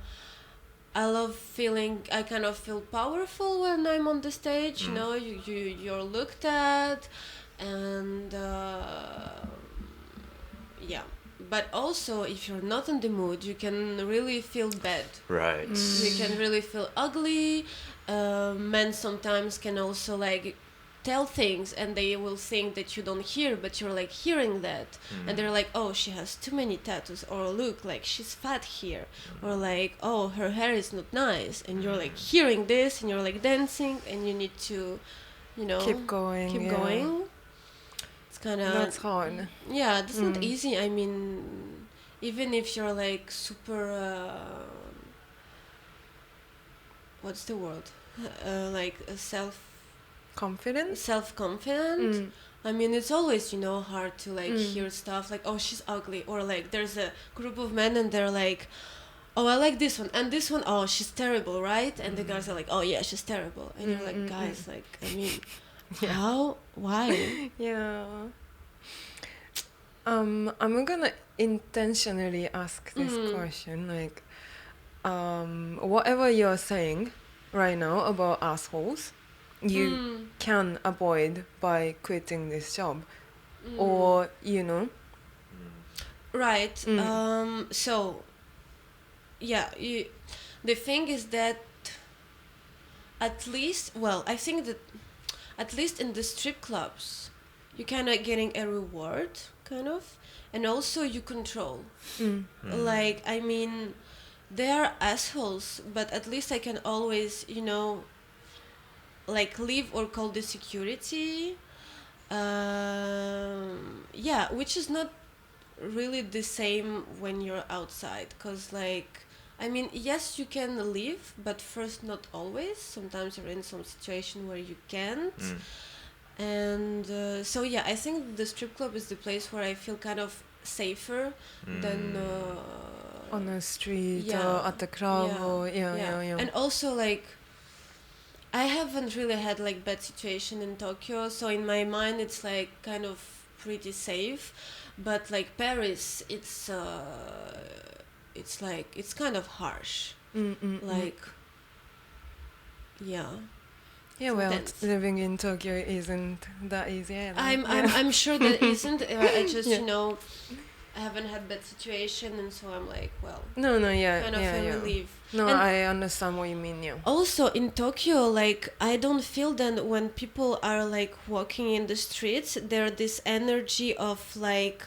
love feeling. I kind of feel powerful when I'm on the stage. You know, you're looked at, and yeah. But also, if you're not in the mood, you can really feel bad. Right. You can really feel ugly. Men sometimes can also like tell things, and they will think that you don't hear, but you're like hearing that, and they're like, oh, she has too many tattoos, or look, like she's fat here, or like, oh, her hair is not nice, and you're like hearing this, and you're like dancing, and you need to, you know, Keep going. It's kind of That's hard. yeah, that's not easy. I mean, even if you're like super what's the word, like Confidence? self-confident. I mean, it's always, you know, hard to like hear stuff like, oh, she's ugly, or like there's a group of men and they're like, oh, I like this one, and this one, oh, she's terrible, right? And the guys are like, oh yeah, she's terrible, and you're like, guys, like, I mean, how, why? Yeah. I'm gonna intentionally ask this question, like, whatever you're saying right now about assholes, you can avoid by quitting this job, or Right. So, yeah, the thing is that at least, well, I think that at least in the strip clubs, you're kind of getting a reward, kind of, and also you control. Like, I mean, they are assholes, but at least I can always, like, leave or call the security. Yeah, which is not really the same when you're outside, because, like, I mean, yes, you can leave, but first, not always. Sometimes you're in some situation where you can't. And so, yeah, I think the strip club is the place where I feel kind of safer than on the street yeah, or at the club, or yeah. And also, like, I haven't really had like bad situation in Tokyo, so in my mind it's like kind of pretty safe. But like Paris, it's like it's kind of harsh. Like, yeah. Yeah, well, Intense. living in Tokyo isn't that easy either. I'm sure that isn't. I just I haven't had bad situation, and so I'm like, well, No, yeah, kind of yeah, a yeah. relief. No, And I understand what you mean, yeah. also in Tokyo, like, I don't feel that when people are like walking in the streets, there's this energy of like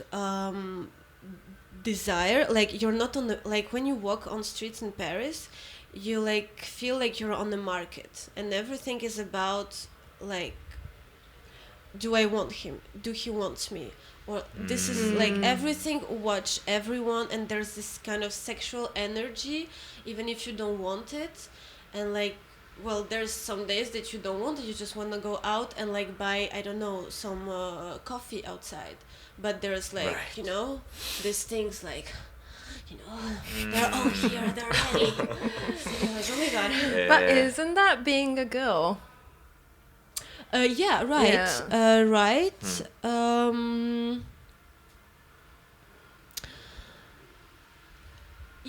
desire. Like, you're not on the, like, when you walk on streets in Paris, you like feel like you're on the market, and everything is about like, do I want him? Do he want me? Or this is like everything, watch everyone, and there's this kind of sexual energy, even if you don't want it. And like, well, there's some days that you don't want it, you just want to go out and like buy, I don't know, some coffee outside. But there's like, these things like, they're all here, they're ready. You're like, oh my god. But isn't that being a girl? Yeah, right. Yeah. Right.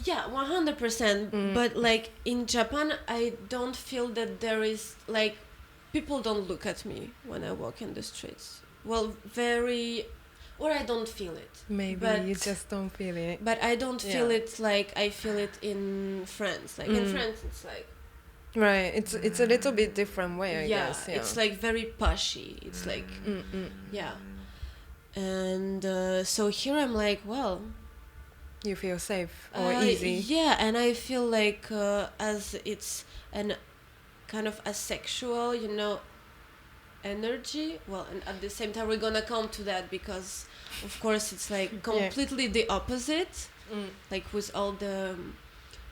Yeah, 100%. But like in Japan, I don't feel that there is like, people don't look at me when I walk in the streets. Well, or I don't feel it. Maybe but you just don't feel it. But I don't feel it like I feel it in France. Like in France, it's like. Right, it's a little bit different way, I guess. Yeah, it's like very pushy. It's like, yeah. And so here I'm like, well, you feel safe or easy. Yeah, and I feel like as it's an kind of asexual, energy. Well, and at the same time we're gonna come to that, because of course it's like completely the opposite. Like with all the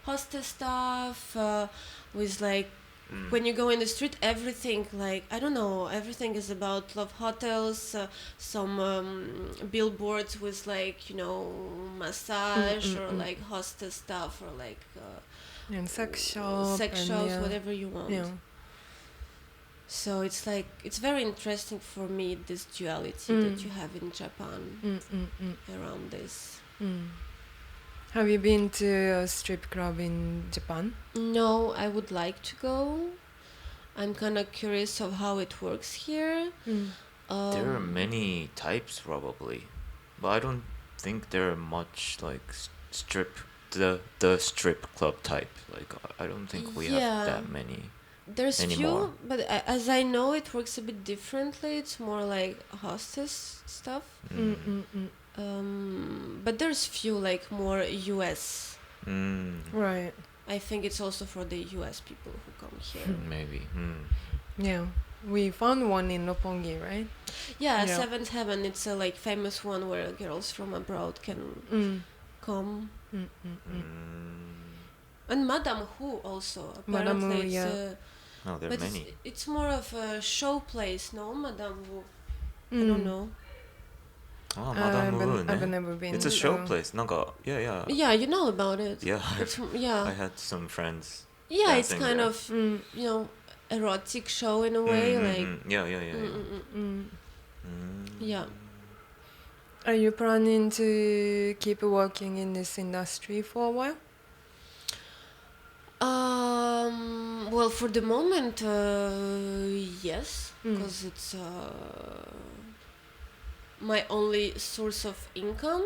hostess stuff, with like when you go in the street, everything, like, I don't know, everything is about love hotels, some billboards with like, massage or like hostess stuff, or like and sex shops, whatever you want. Yeah. So it's like, it's very interesting for me, this duality that you have in Japan around this. Have you been to a strip club in Japan? No, I would like to go. I'm kind of curious of how it works here. There are many types probably, but I don't think there are much like the strip club type. Like, I don't think we have that many. There's anymore. few, but as I know, it works a bit differently. It's more like hostess stuff. But there's few like more US. Right. I think it's also for the US people who come here. Maybe. Yeah. We found one in Roppongi, right? Yeah, Seventh Heaven. It's a like famous one where girls from abroad can come. And Madame Who also. Madame Who, Apparently yeah. No, there are but many. it's more of a show place, no? Madame Who. I don't know. Madame I've never been. It's a show place. なんか yeah. Yeah, you know about it. Yeah, Yeah. I had some friends. Yeah, it's dancing kind there. of you know, erotic show in a way, like Yeah. yeah. Are you planning to keep working in this industry for a while? Well, for the moment, yes, because it's my only source of income.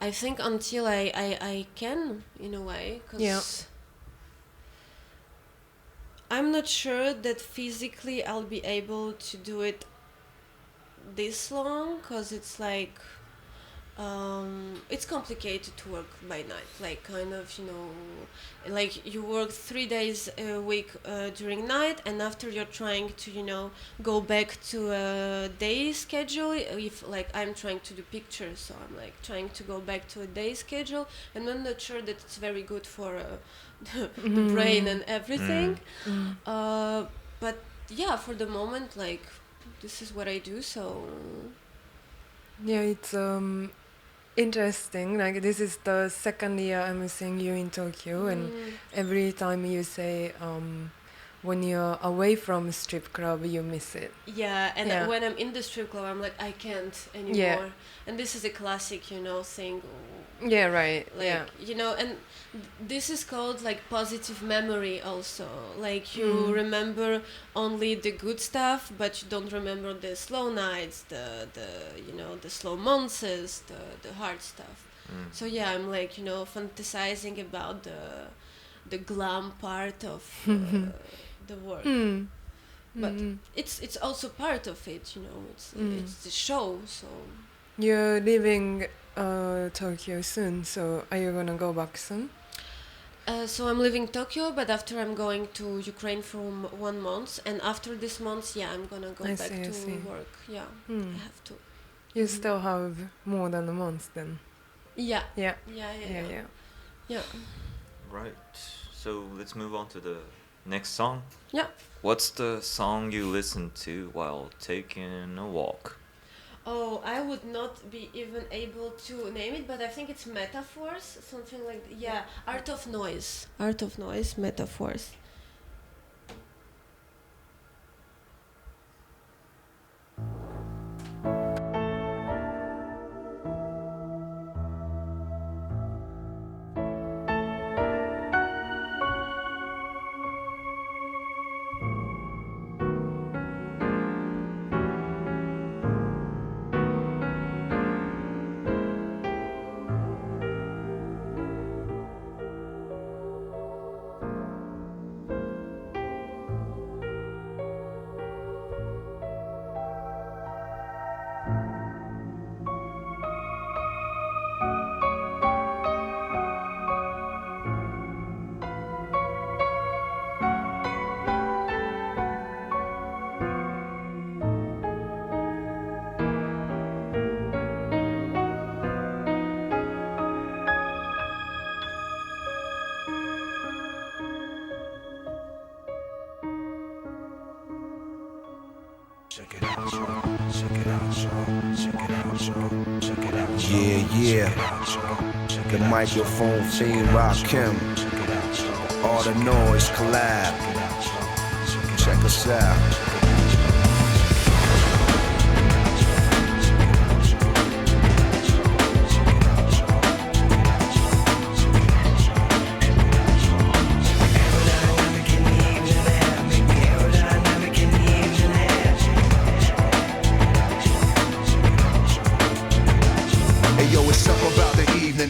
I think until I can, in a way, because I'm not sure that physically I'll be able to do it this long, because it's like it's complicated to work by night, like kind of, you know, like you work 3 days a week during night, and after you're trying to, you know, go back to a day schedule. If like I'm trying to do pictures, so I'm like trying to go back to a day schedule, and I'm not sure that it's very good for the brain and everything. But yeah, for the moment, like this is what I do, so Yeah, it's interesting. Like this is the second year I'm seeing you in Tokyo, and every time you say when you're away from strip club, you miss it. yeah, and Yeah. when I'm in the strip club, I'm like I can't anymore. Yeah. And this is a classic, you know, thing. Yeah, right. Like yeah. you know, and this is called like positive memory also, like you remember only the good stuff, but you don't remember the slow nights, the you know, the slow months, the hard stuff. So yeah, I'm like, you know, fantasizing about the glam part of the work, but it's also part of it, you know, it's the show. So You're leaving Tokyo soon, so are you gonna go back soon? so I'm leaving Tokyo, but after I'm going to Ukraine for 1 month, and after this month, yeah, I'm gonna go I back see, I to see. work. Yeah, I have to. You still have more than a month then. Yeah, Yeah. yeah. Right. So let's move on to the next song. Yeah. What's the song you listen to while taking a walk? Oh, I would not be even able to name it, but I think it's Metaphors, something like yeah, Art of Noise, Metaphors. Check it out, y'all. Check it out, y'all. Check it out, y'all. Check it out, y'all. Yeah. The microphone fiend Rakim. All the noise collab. Check us out.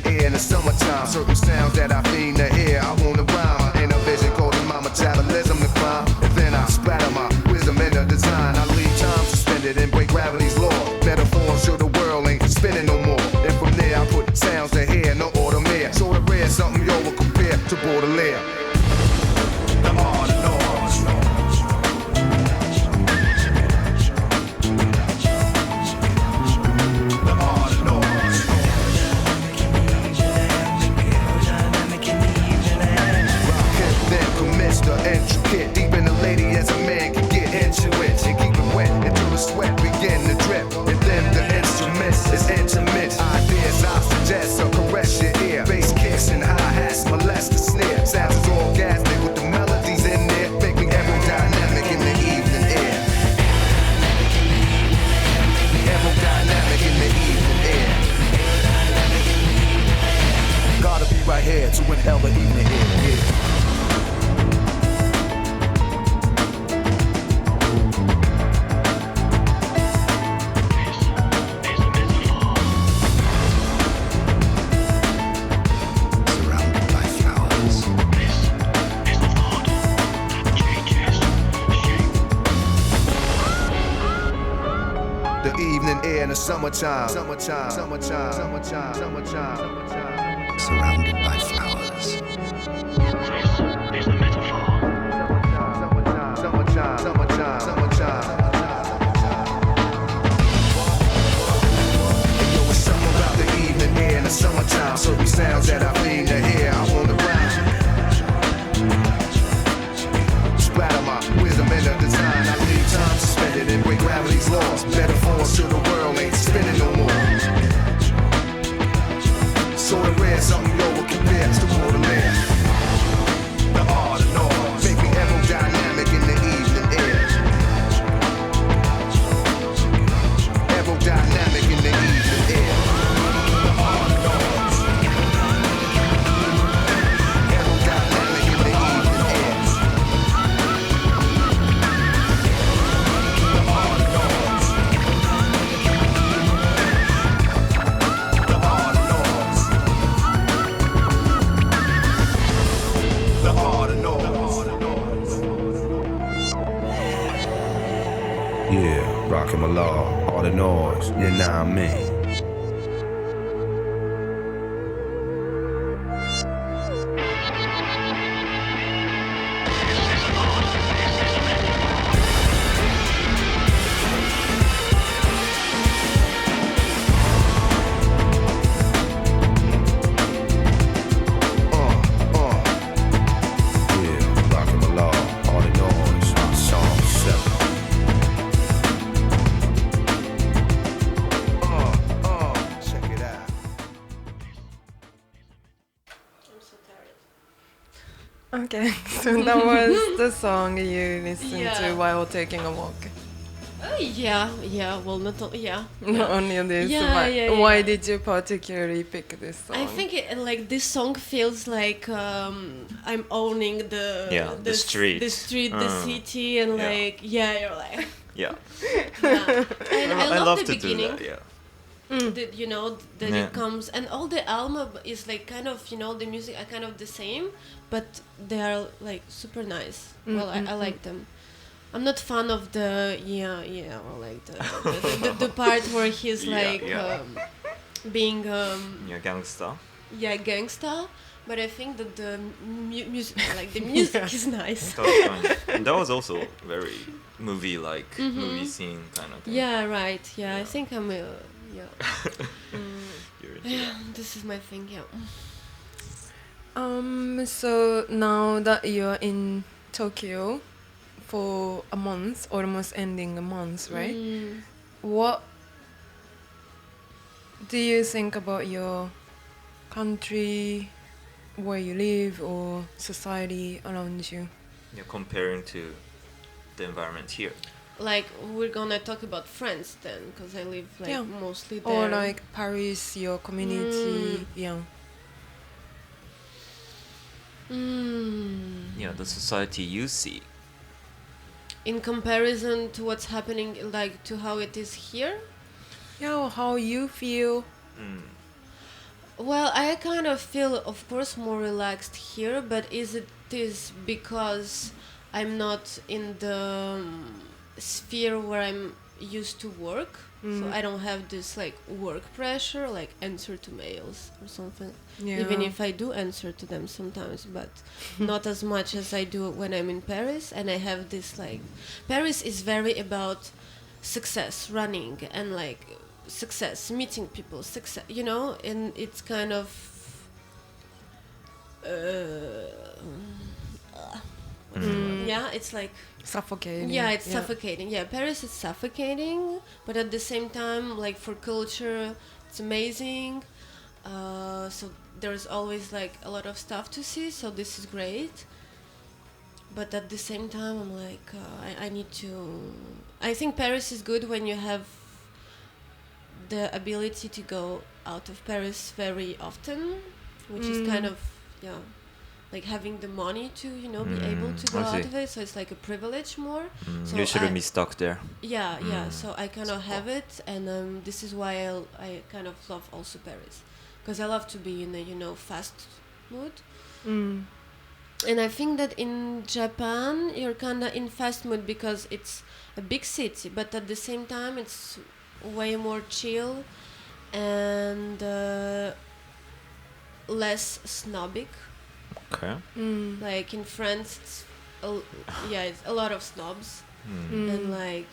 In the summertime, certain sounds that I fiend to hear, I wanna rhyme. In a vision called my metabolism to climb, and then I splatter my wisdom in the design. I leave time suspended and break gravity's law. Metaphors show the world ain't spinning no more. And from there I put sounds to hear, no automate. So the rare something yo will compare to Baudelaire. The art of noise. Intricate, deep in the lady as a man can get into it and keep it wet. air in the summertime. Summertime. Summertime. Summertime. Summertime. Surrounded by flowers. This is a metaphor. Summertime. Summertime. Summertime. Summertime. Yo, it's something about the evening air in the summertime. Certain sounds that I feel in the air. I wanna rhyme. Splatter my wisdom in the design. I leave time suspended in great gravity's laws. Metaphors to the world ain't spinning no more. So the rare, something lower compared to borderland. The art and noise make me aerodynamic in the evening air. Aerodynamic in the evening air. The art and noise. Aerodynamic in the evening air. The art and noise. The art and noise. The art and noise. Yeah, rockin' my law, all the noise, you know what I mean. Yeah, rockin' my law, all the noise, Psalm 7. Check it out. I'm so tired. Okay, so that was the song you listened Yeah. to while taking a walk. Yeah. Well, not yeah. Not only this, Yeah, but yeah, why yeah. did you particularly pick this song? I think like this song feels like I'm owning the the street. the city, and Yeah. like you're like Yeah. yeah. And I love the to beginning. do that. Yeah. That you know that Yeah. it comes, and all the album is like kind of the music are kind of the same, but they are like super nice. Well, I like them. I'm not fan of the or like the part where he's Yeah, like yeah. being Yeah, gangster. gangsta, but I think that the music like the music is nice. And that was also very movie-like, movie scene kind of thing. Yeah, right. Yeah, I think I'm You're into yeah, this is my thing. Yeah. So now that you're in Tokyo for a month, almost ending a month, right? What do you think about your country, where you live, or society around you? Yeah, comparing to the environment here. Like we're gonna talk about France then, because I live like Yeah. mostly there. Or like Paris, your community, yeah. Yeah, the society you see. In comparison to what's happening, like to how it is here. Yeah, or how you feel. Well, I kind of feel, of course, more relaxed here, but is it because I'm not in the sphere where I'm used to work? So I don't have this like work pressure, like answer to mails or something. Yeah. Even if I do answer to them sometimes, but not as much as I do when I'm in Paris. And I have this like, Paris is very about success, running, and like success, meeting people, success, and it's kind of yeah, it's like Suffocating. it's suffocating. Yeah, Paris is suffocating, but at the same time, like for culture, it's amazing. So there's always like a lot of stuff to see. So this is great. But at the same time, I'm like, I need to. I think Paris is good when you have the ability to go out of Paris very often, which is kind of like having the money to be able to go I see. out of it. So it's like a privilege more. So You shouldn't be stuck there. yeah. So I kind of have it, and this is why I kind of love also Paris, because I love to be in a fast mood. And I think that in Japan you're kind of in fast mood because it's a big city, but at the same time it's way more chill and less snobbic. Okay. Like in France, it's a lot of snobs and like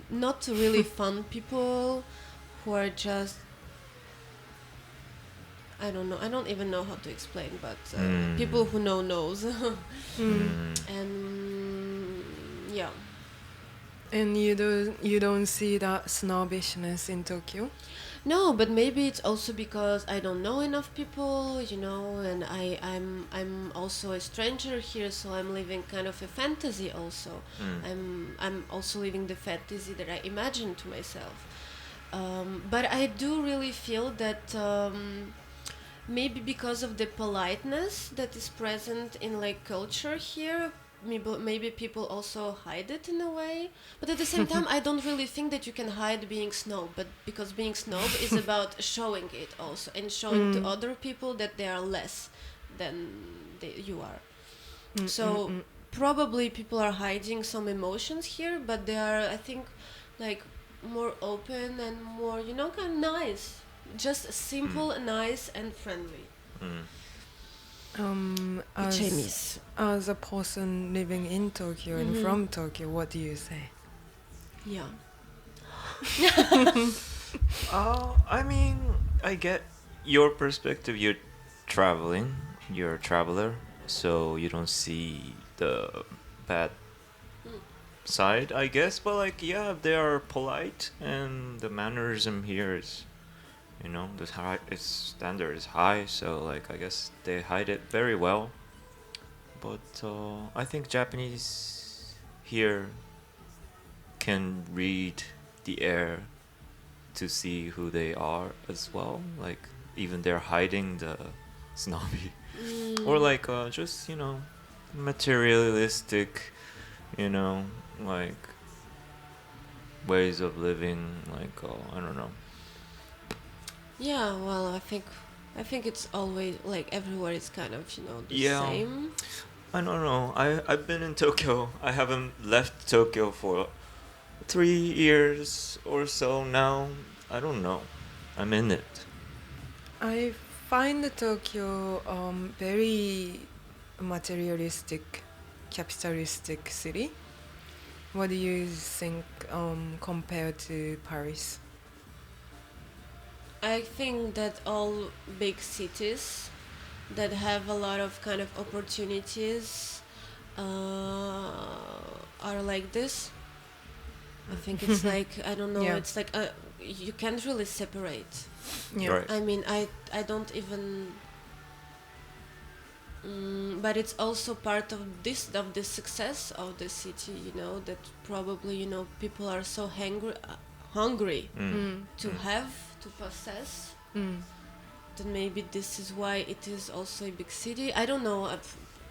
not really fun people who are just I don't know. I don't even know how to explain, but people who knows. And yeah. And you don't see that snobbishness in Tokyo? No, but maybe it's also because I don't know enough people, and I'm also a stranger here, so I'm living kind of a fantasy also. I'm also living the fantasy that I imagine to myself. But I do really feel that maybe because of the politeness that is present in like culture here, maybe people also hide it in a way. But at the same time, I don't really think that you can hide being snob, but because being snob is about showing it also and showing to other people that they are less than you are. So probably people are hiding some emotions here, but they are, I think, like more open and more, kind of nice. Just simple, nice, and friendly. Which I miss. As a person living in Tokyo and from Tokyo, what do you say? Yeah. I mean, I get your perspective. You're traveling, you're a traveler, so you don't see the bad side, I guess. But like, yeah, they are polite, and the mannerism here is, its standard is high. So like, I guess they hide it very well. But I think Japanese here can read the air to see who they are as well. Like even they're hiding the snobby or like just materialistic, like ways of living. Like I don't know. Yeah, well, I think it's always like everywhere is kind of the Yeah. same. I don't know. I've been in Tokyo. I haven't left Tokyo for 3 years or so now. I don't know. I'm in it. I find Tokyo very materialistic, capitalistic city. What do you think compared to Paris? I think that all big cities that have a lot of kind of opportunities are like this. I think it's like, I don't know, Yeah. it's like you can't really separate. Yeah. Right. I mean, I don't even... but it's also part of the success of the city, that probably, people are so hungry to have, to possess, then maybe this is why it is also a big city. I don't know,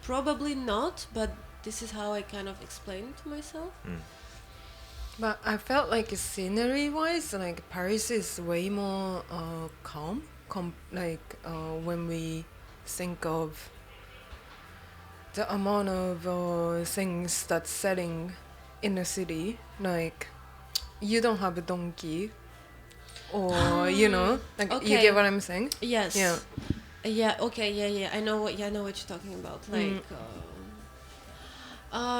probably not, but this is how I kind of explain it to myself. But I felt like scenery-wise, like Paris is way more calm. When we think of the amount of things that's selling in a city, like you don't have a donkey, or like you Okay. get what I'm saying? Yes. Yeah. Yeah. Okay. Yeah. I know what you're talking about. Like,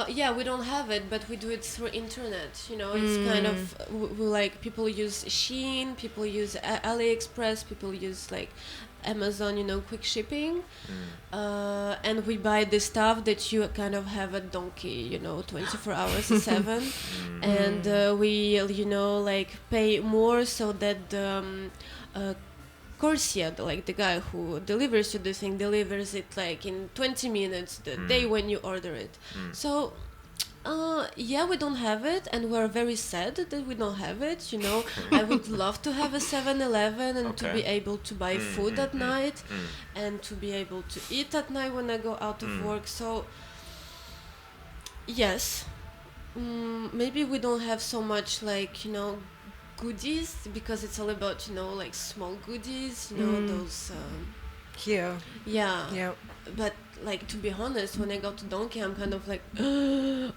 yeah, we don't have it, but we do it through internet. It's kind of we like people use Shein, people use AliExpress, people use like Amazon, quick shipping, and we buy the stuff that you kind of have a donkey, 24 hours a 7, and we, like pay more so that the courier, like the guy who delivers you the thing, delivers it like in 20 minutes the day when you order it. So yeah, we don't have it, and we're very sad that we don't have it. I would love to have a 7-Eleven and to be able to buy food at night and to be able to eat at night when I go out of work. So yes, maybe we don't have so much like goodies, because it's all about like small goodies, those Here. yeah. Yeah. But like, to be honest, when I go to Donkey, I'm kind of like,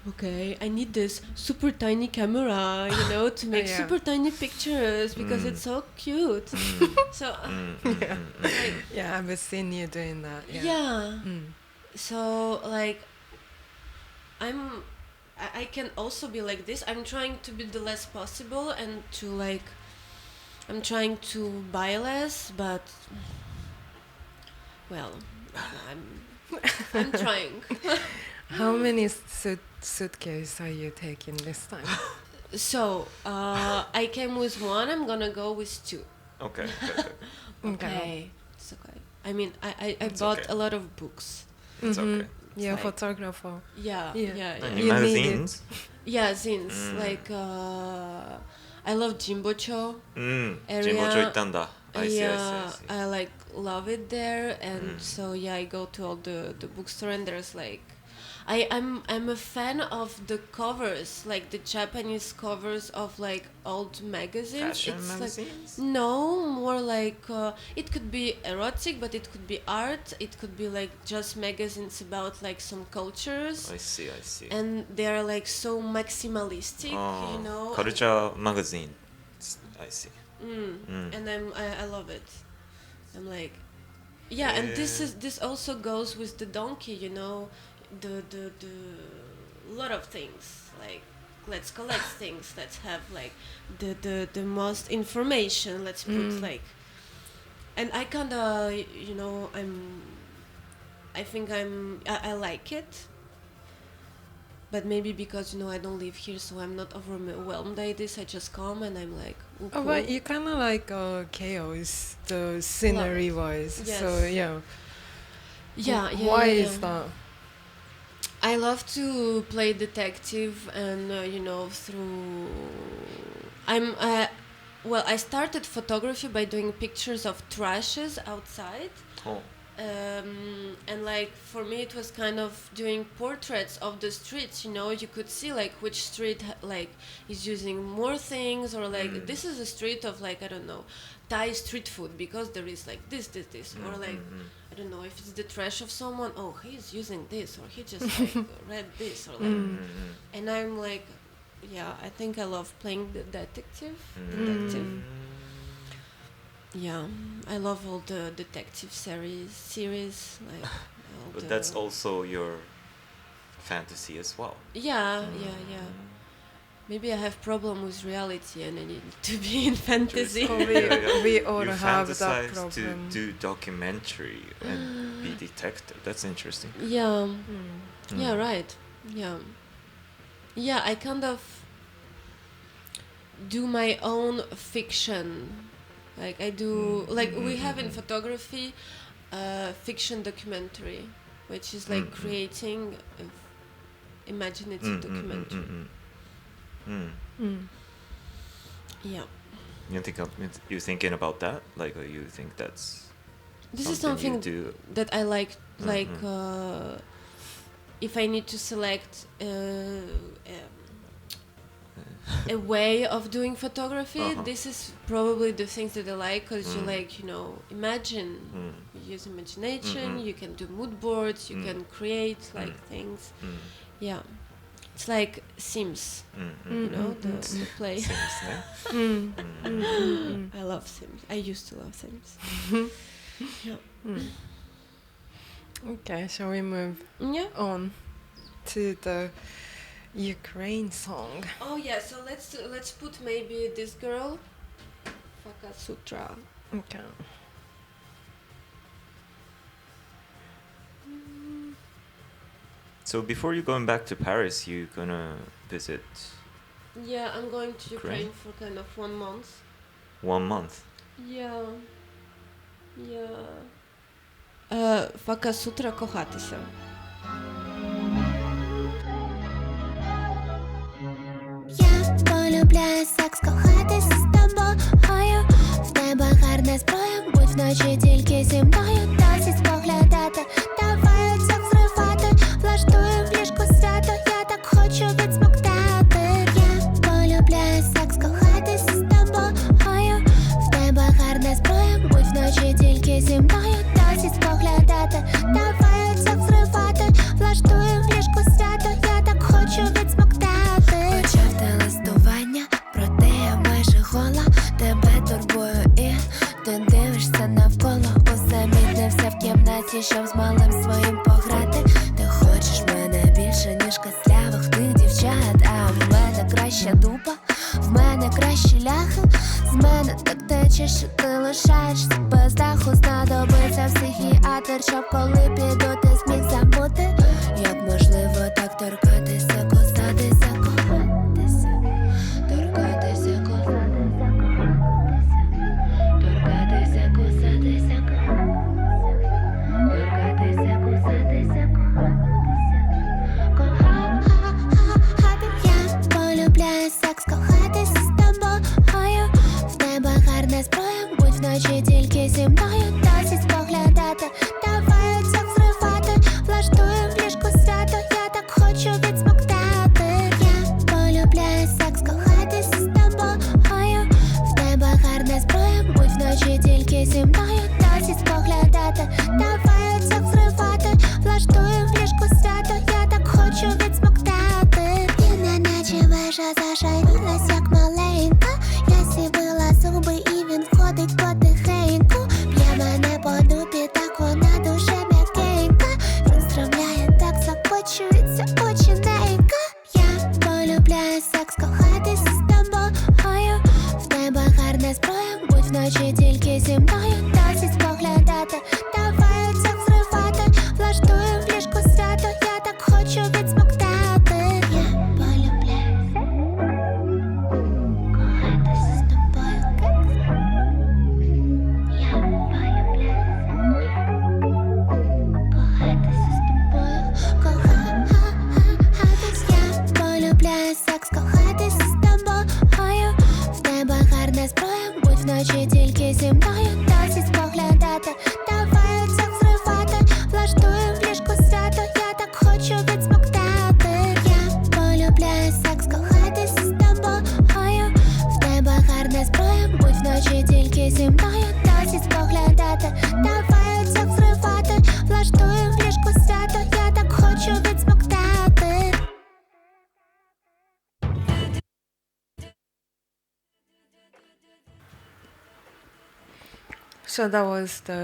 okay, I need this super tiny camera, you know, to make super tiny pictures because it's so cute. So, Yeah, I've seen you doing that. So, like, I can also be like this. I'm trying to be the less possible and to, like, I'm trying to buy less, but, well, I'm trying. How many suitcases are you taking this time? So, I came with one, I'm gonna go with two. Okay. Okay. It's okay. I mean, I It's bought okay. a lot of books. It's okay. Yeah, like- photographer. Yeah. And You need magazines? Yeah, zines. Like, I love Jimbocho. Area. Jimbocho 行ったんだ。I see, I see, I Yeah, see. I like love it there, and so yeah, I go to all the bookstore, and there's like, I'm a fan of the covers, like the Japanese covers of like old magazines. Fashion It's magazines? like, no, more like it could be erotic, but it could be art. It could be like just magazines about like some cultures, I see, I see. and they are like so maximalistic, Oh, you know. culture magazine. I see. And I love it. I'm like, yeah, and this also goes with the donkey, you know, the lot of things, like, let's collect things, let's have like the most information, let's put like, and I kinda, you know, I like it. But maybe because, you know, I don't live here, so I'm not overwhelmed by this. I just come and I'm like, ooh, Oh, cool. but you kind of like chaos, the scenery wise. Yes. So yeah. Yeah. Why yeah. is that? I love to play detective, and you know, I started photography by doing pictures of trashes outside. Oh. And like for me it was kind of doing portraits of the streets, you know. You could see like which street like is using more things, or like this is a street of like, I don't know, Thai street food because there is like this or like I don't know if it's the trash of someone, oh, he's using this, or he just like read this, or like and I'm like, yeah, I think I love playing the detective. Yeah, I love all the detective series like all But the- that's also your fantasy as well. yeah. Maybe I have problem with reality and I need to be in fantasy. Oh, we all You have that fantasize problem. to do documentary and be detective. That's interesting. Yeah. Yeah, right. Yeah, I kind of do my own fiction. Like I do, like we have in photography, fiction documentary, which is like creating imaginative documentary. Yeah. You thinking about that? Like, you think that's This is something something you do? that I like if I need to select a way of doing photography, this is probably the things that I like, because you like, you know, imagine, you use imagination, you can do mood boards, you can create like things. Yeah, it's like Sims, you know, the play. Sims, ne? I love Sims. I used to love Sims. Yeah. Okay, shall we move Yeah. on to the Ukraine song? Oh yeah. So let's put maybe this girl, Faka Sutra. Okay. So before you going back to Paris, you gonna visit Yeah, I'm going to Ukraine? Ukraine for kind of 1 month. 1 month. Yeah. Faka Sutra кохатися. Я полюбляю секс, кохатись з тобою. В тебе гарна зброя, будь вночі тільки зі мною. Досить споглядати, давай оця взривати. Влаштую в ліжку свято, я так хочу відсмоктати. Я полюбляю секс, кохатись з тобою. В тебе гарна зброя, будь вночі тільки зі мною. Досить споглядати, давай оця взривати. краща дупа, в мене кращі ляхи. З мене так тече, що ти лишаєшся без даху. Знадобиться психіатр, щоб коли піду, ти зміг забути. Як можливо так торкатися, косатися, кохатися, торкатися, косатися, торкатися, косатися, торкатися, косатися, кохатися. Я полюбляю секс, кохатися з тобою. В тебе гарна зброя, будь вночі тільки зі мною. Досить споглядати, давай оця зривати. Влаштую в ліжку свято, я так хочу відсмоктати. Я полюбляю секс, кохатися з тобою. В тебе гарна зброя, будь вночі тільки зі мною. Досить споглядати, давай оця зривати. Влаштую в ліжку свято, я так хочу відсмоктати. Ти неначе вежа зашарілась, як маленька. Я сібила зуби і він входить потихеньку. Б'є мене по дупі, так вона дуже м'якенька. Він стромляє, так закочується очіненька. Я полюбляю секс, кохатися з тобою. В тебе гарна зброя, будь вночі тільки зі мною. Досить споглядати, давай оця зривати. Влаштую в ліжку свято, я так хочу відсмоктати. Я полюбляю кохатися з тобою. Я полюбляю кохатися з тобою. Кохатись. Я полюбляю секс, кохатися з тобою. В тебе гарна зброя, будь вночі тільки зі мною. Досить споглядати, давай оця зривати. Влаштую в ліжку свято, я так хочу відсмоктати. Я полюбляю секс, кохатися з тобою. В тебе гарна зброя, будь вночі тільки зі мною. Досить споглядати, давай оця зривати. Влаштую в ліжку свято, я так хочу відсмоктати. So that was the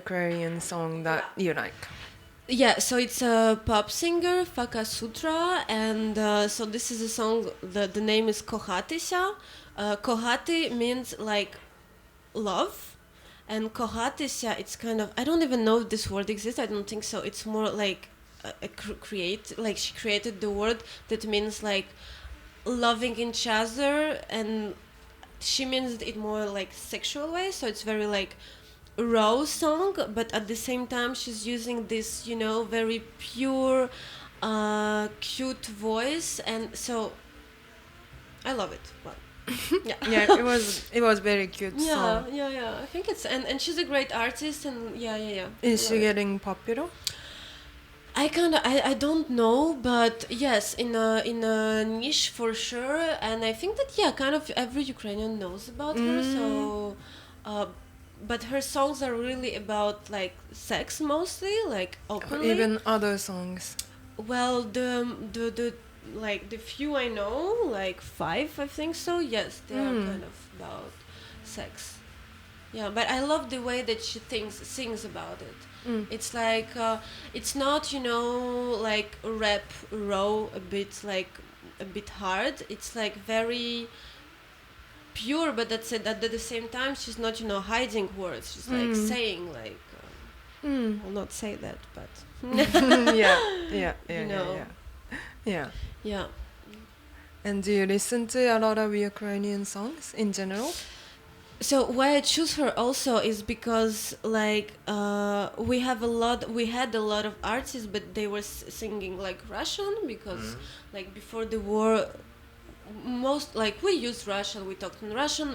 Ukrainian song that you like. Yeah, so it's a pop singer, Faka Sutra, and so this is a song, the name is Kohatися. Kohati means like love, and Kohatися, it's kind of, I don't even know if this word exists, I don't think so. It's more like like she created the word that means like loving each other, and she means it more like sexual way, so it's very like raw song, but at the same time she's using this, you know, very pure, cute voice, and so I love it. Well, yeah, Yeah, it was very cute yeah, song. yeah. I think it's and she's a great artist, and yeah. Is she Love it. getting popular? I don't know, but yes, in a niche for sure, and I think that kind of every Ukrainian knows about her. So, but her songs are really about like sex mostly, like openly. Even other songs. Well, the like the few I know, like 5, I think so. Yes, they are kind of about sex. Yeah, but I love the way that she sings about it. It's like it's not, you know, like rap raw, a bit hard. It's like very pure, but that's it. At the same time, she's not, you know, hiding words. She's like saying like I'll not say that, but Yeah, you know. yeah. Yeah. And do you listen to a lot of Ukrainian songs in general? So why I choose her also is because like we had a lot of artists, but they were singing like Russian because like before the war, most like we used Russian, we talked in Russian.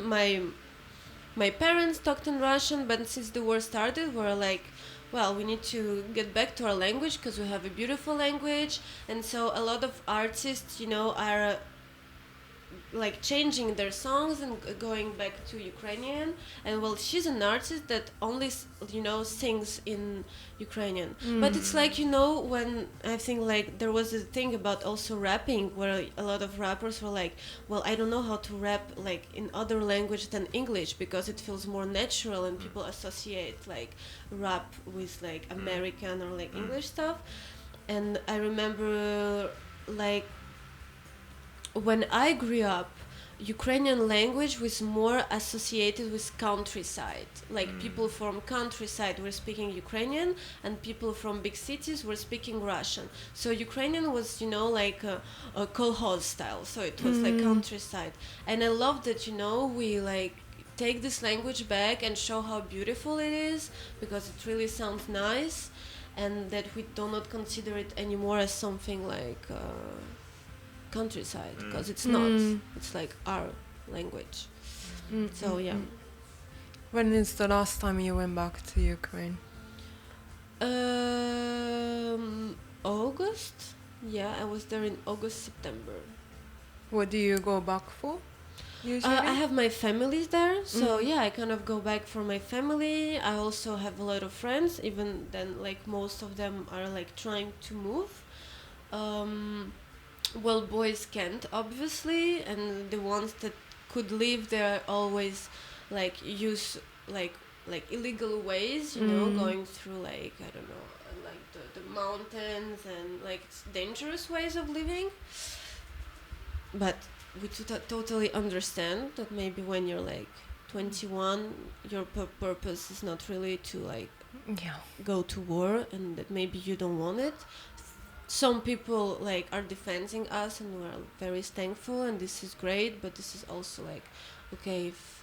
My parents talked in Russian, but since the war started, we're like, well, we need to get back to our language because we have a beautiful language, and so a lot of artists, you know, are like changing their songs and going back to Ukrainian. And well, she's an artist that only, you know, sings in Ukrainian. But it's like, you know, when I think like there was a thing about also rapping where a lot of rappers were like, well, I don't know how to rap like in other language than English because it feels more natural and people associate like rap with like American or like English stuff. And I remember like when I grew up, Ukrainian language was more associated with countryside. Like people from countryside were speaking Ukrainian, and people from big cities were speaking Russian. So Ukrainian was, like a kolkhoz style. So it was like countryside. And I love that, we like take this language back and show how beautiful it is, because it really sounds nice, and that we do not consider it anymore as something like countryside, because it's not. It's like our language. So yeah. When is the last time you went back to Ukraine? August. Yeah, I was there in August, September. What do you go back for? Usually? I have my family there, so yeah, I kind of go back for my family. I also have a lot of friends, even then, like most of them are like trying to move. Well, boys can't, obviously, and the ones that could live there always like use like illegal ways, going through like, I don't know, like the mountains, and like it's dangerous ways of living. But we totally understand that maybe when you're like 21, your purpose is not really to like go to war, and that maybe you don't want it. Some people like are defending us, and we're very thankful, and this is great, but this is also like, okay, if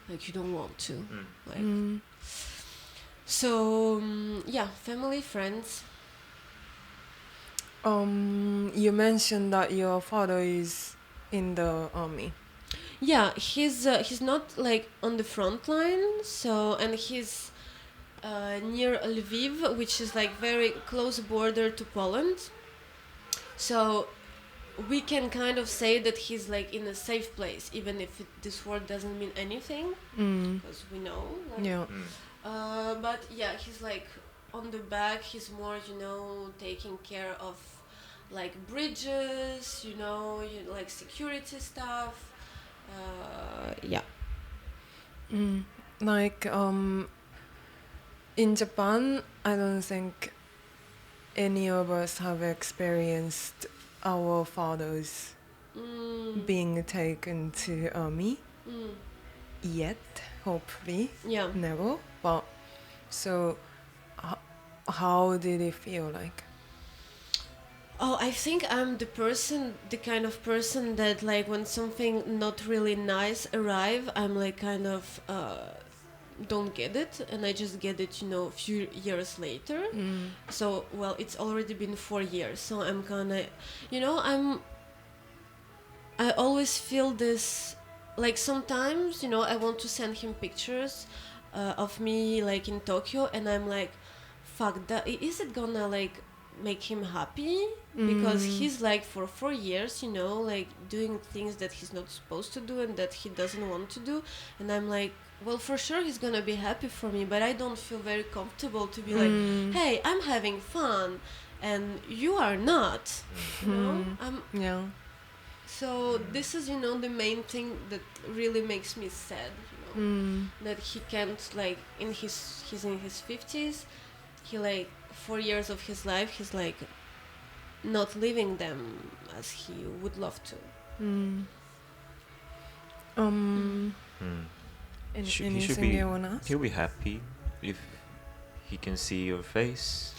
like you don't want to, like so yeah, family, friends. You mentioned that your father is in the army. Yeah, he's not like on the front line, so, and he's near Lviv, which is like very close border to Poland. So we can kind of say that he's like in a safe place, even if this word doesn't mean anything, because we know. Like, but yeah, he's like on the back. He's more, taking care of like bridges, like security stuff. Yeah. Like in Japan, I don't think any of us have experienced our fathers being taken to army yet, hopefully. Yeah. Never. But so how did it feel like? Oh, I think I'm the kind of person that like when something not really nice arrive, I'm like kind of don't get it, and I just get it, a few years later. So, well, it's already been 4 years, so I'm kind of, I always feel this, like sometimes, I want to send him pictures of me like in Tokyo, and I'm like, fuck, is it gonna like make him happy? Because he's like for 4 years, like doing things that he's not supposed to do and that he doesn't want to do, and I'm like, well, for sure he's gonna be happy for me, but I don't feel very comfortable to be like, hey, I'm having fun and you are not, Yeah. So this is, the main thing that really makes me sad, that he can't, like, he's in his 50s, he like 4 years of his life, he's like not living them as he would love to. Anything you wanna ask? He'll be happy if he can see your face.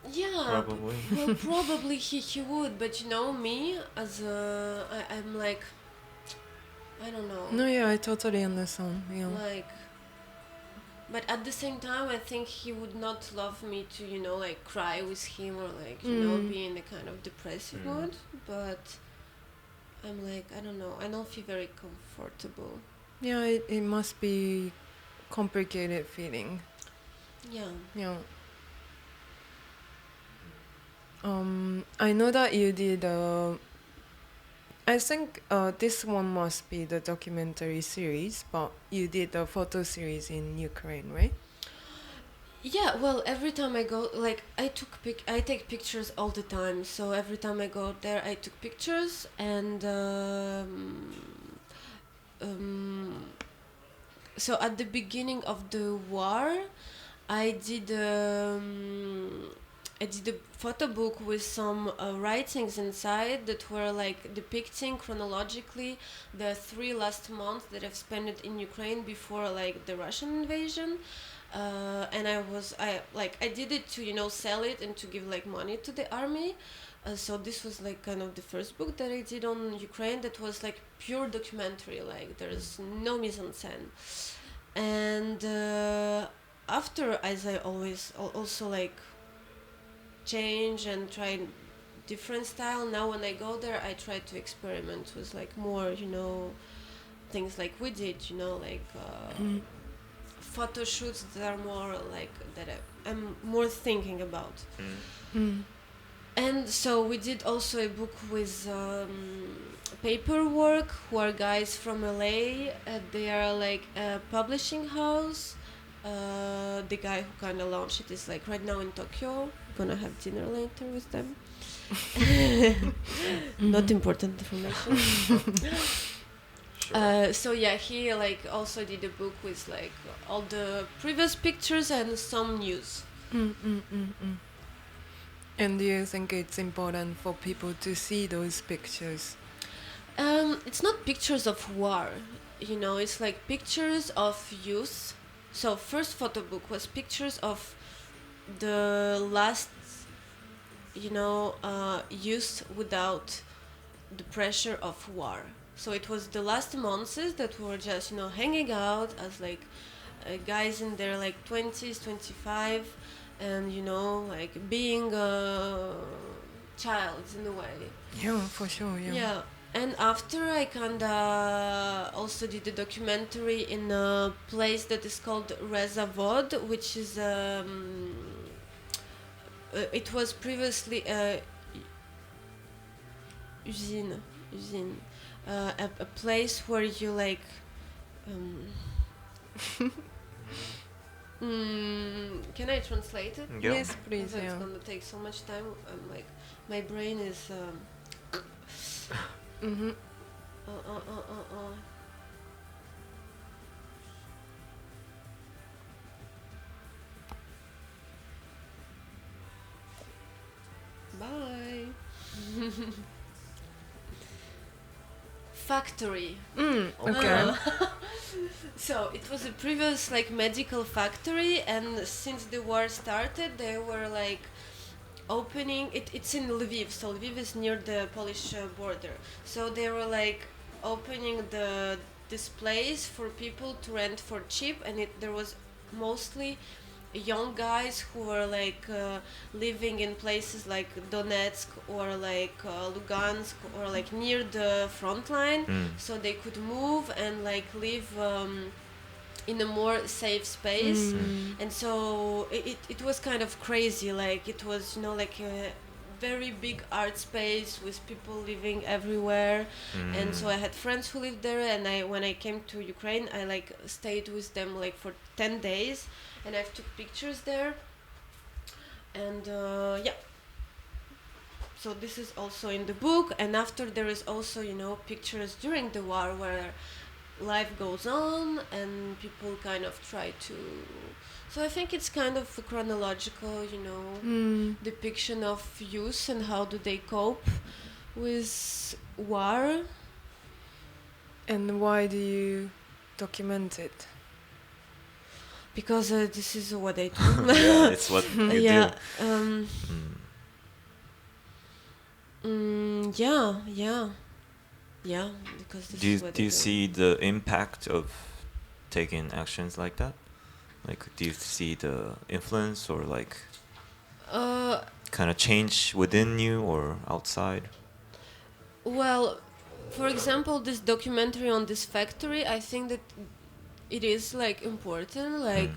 Yeah, Probably. Well, probably he would, but me as I'm like, I don't know. No, yeah, I totally understand. Yeah. Like, but at the same time, I think he would not love me to, like cry with him or like, be in a kind of depressive mood. But I'm like, I don't know. I don't feel very comfortable. Yeah, it must be complicated feeling. Yeah. Yeah. I know that you did. I think this one must be the documentary series, but you did a photo series in Ukraine, right? Yeah, well, every time I go, like, I take pictures all the time. So every time I go there, I took pictures, and so at the beginning of the war, I did I did a photo book with some writings inside that were like depicting chronologically the 3 last months that I've spent in Ukraine before like the Russian invasion. And I did it to, you know, sell it and to give like money to the army. So this was like kind of the first book that I did on Ukraine that was like pure documentary, like there's no mise-en-scène. And after, as I always also like change and try different style, now when I go there I try to experiment with like more, you know, things like we did, you know, like photo shoots that are more like that I'm more thinking about. And so we did also a book with paperwork, who are guys from LA. They are like a publishing house. The guy who kind of launched it is like right now in Tokyo. Gonna have dinner later with them. Not important information. So yeah, he like also did a book with like all the previous pictures and some news. And do you think it's important for people to see those pictures? It's not pictures of war, you know, it's like pictures of youth. So first photo book was pictures of the last, you know, youth without the pressure of war. So it was the last months that were just, you know, hanging out as like guys in their like 20s, 25, and, you know, like being a child in a way. Yeah, for sure, yeah. Yeah. And after I kinda also did a documentary in a place that is called Rezavod, which is it was previously usine, a place where you like can I translate it? Yeah. Yes, please. It's Yeah. gonna take so much time. I'm like, my brain is. Bye. Factory. Okay. So it was a previous like medical factory, and since the war started, they were like opening it. It's in Lviv, so Lviv is near the Polish border. So they were like opening this place for people to rent for cheap, and there was mostly young guys who were like living in places like Donetsk or like Lugansk or like near the front line, so they could move and like live in a more safe space. And so it was kind of crazy, like it was, you know, like a very big art space with people living everywhere. And so I had friends who lived there, and when I came to Ukraine, I like stayed with them like for 10 days, and I took pictures there. And yeah, so this is also in the book. And after, there is also, you know, pictures during the war where life goes on and people kind of try to, so I think it's kind of a chronological, you know, depiction of youth and how do they cope with war. And why do you document it? Because this is what I do. Yeah, it's what you yeah, do. Yeah, because this Do you, is what do I you see the impact of taking actions like that? Like, do you see the influence or like kind of change within you or outside? Well, for example, this documentary on this factory, I think that it is like important. Like,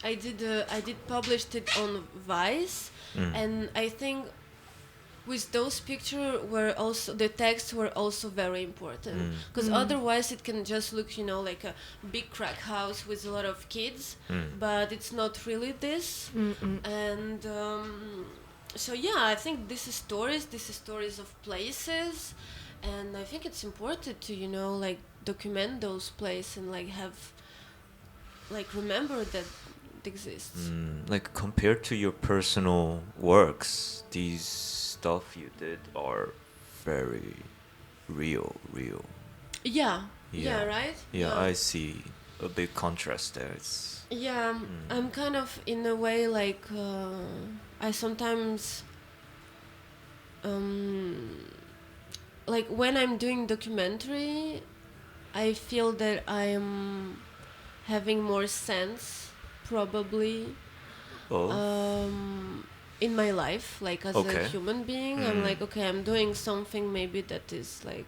I did published it on Vice, and I think with those pictures were also the texts were also very important, because otherwise it can just look, you know, like a big crack house with a lot of kids, but it's not really this. And so yeah, I think this is stories of places, and I think it's important to, you know, like document those places and like have like remember that exists. Like compared to your personal works, these stuff you did are very real. Yeah, right? Yeah, I see a big contrast there. It's Yeah, I'm kind of in a way like I sometimes like when I'm doing documentary, I feel that I am having more sense probably in my life, like as a human being. I'm like, okay, I'm doing something maybe that is like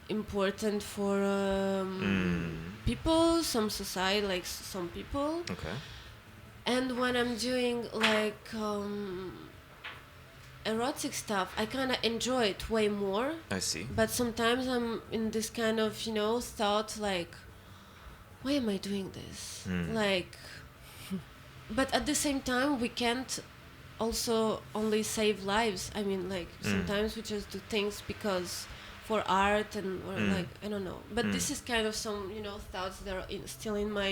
important for people, some society, like some people. okay. And when I'm doing like erotic stuff, I kind of enjoy it way more. I see. But sometimes I'm in this kind of, thought like, why am I doing this? Like, but at the same time, we can't also only save lives. I mean, like, sometimes we just do things because for art and or like, I don't know. But this is kind of some, thoughts that are still in my,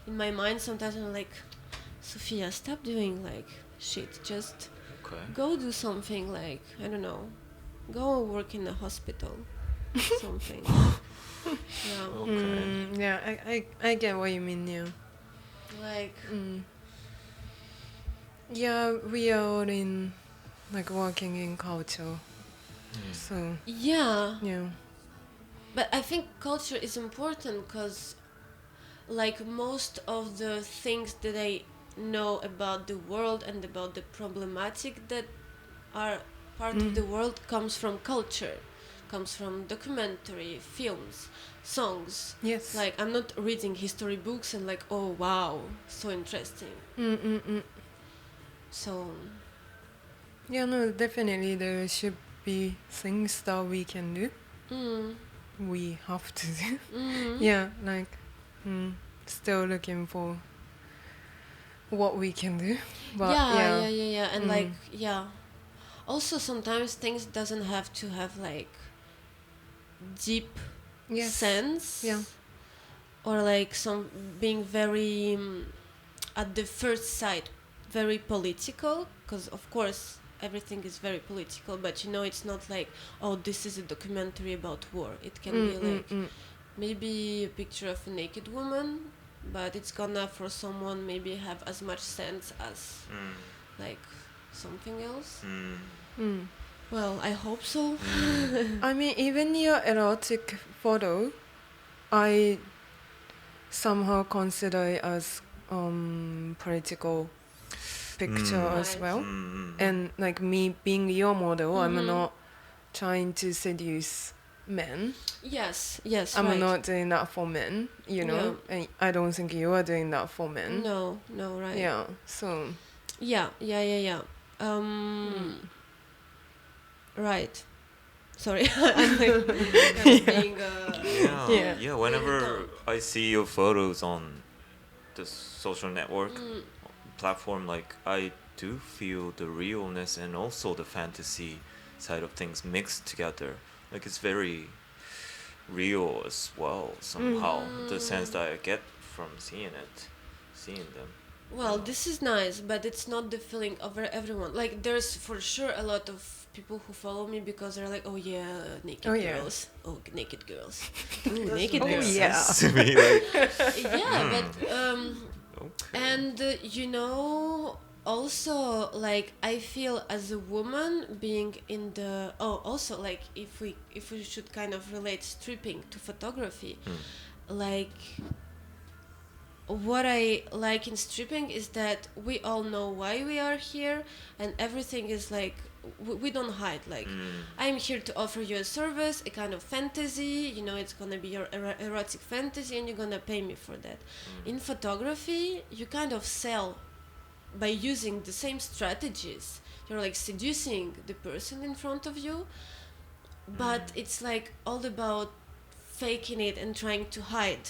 in my mind. Sometimes I'm like, Sofiya, stop doing like shit. Just go do something like, I don't know, go work in a hospital, something. I get what you mean. Yeah. Like. Yeah, we are all in like working in culture. So. Yeah. Yeah. But I think culture is important because, like, most of the things that I know about the world and about the problematic that are part of the world comes from culture, comes from documentary, films, songs. Yes. Like, I'm not reading history books and like, oh wow, so interesting. So. Yeah, no, definitely there should be things that we can do. We have to do. Yeah, like still looking for what we can do. But yeah. And like, also sometimes things doesn't have to have like deep sense. Yeah. Or like some being very at the first sight very political, because of course everything is very political, but it's not like, oh, this is a documentary about war. It can be like maybe a picture of a naked woman, but it's gonna for someone maybe have as much sense as like something else. Well, I hope so. I mean, even your erotic photo, I somehow consider it as political picture as well. And like me being your model, I'm not trying to seduce men. Yes, I'm right. not doing that for men, and I don't think you are doing that for men. No, right. Yeah, so. Yeah. Right. Sorry, I'm like being. Yeah. Whenever I see your photos on the social network platform, like I do feel the realness and also the fantasy side of things mixed together. Like it's very real as well somehow. The sense that I get from seeing them. Well, this is nice, but it's not the feeling of everyone. Like, there's for sure a lot of people who follow me because they're like, oh yeah, naked girls. Oh, naked girls. Ooh, naked girls. Yeah. To me, like, Yeah, but and also like I feel as a woman being in the also like if we should kind of relate stripping to photography, like. What I like in stripping is that we all know why we are here, and everything is like we don't hide. Like I'm here to offer you a service, a kind of fantasy. It's gonna be your erotic fantasy, and you're gonna pay me for that. In photography, you kind of sell by using the same strategies. You're like seducing the person in front of you, but it's like all about faking it and trying to hide.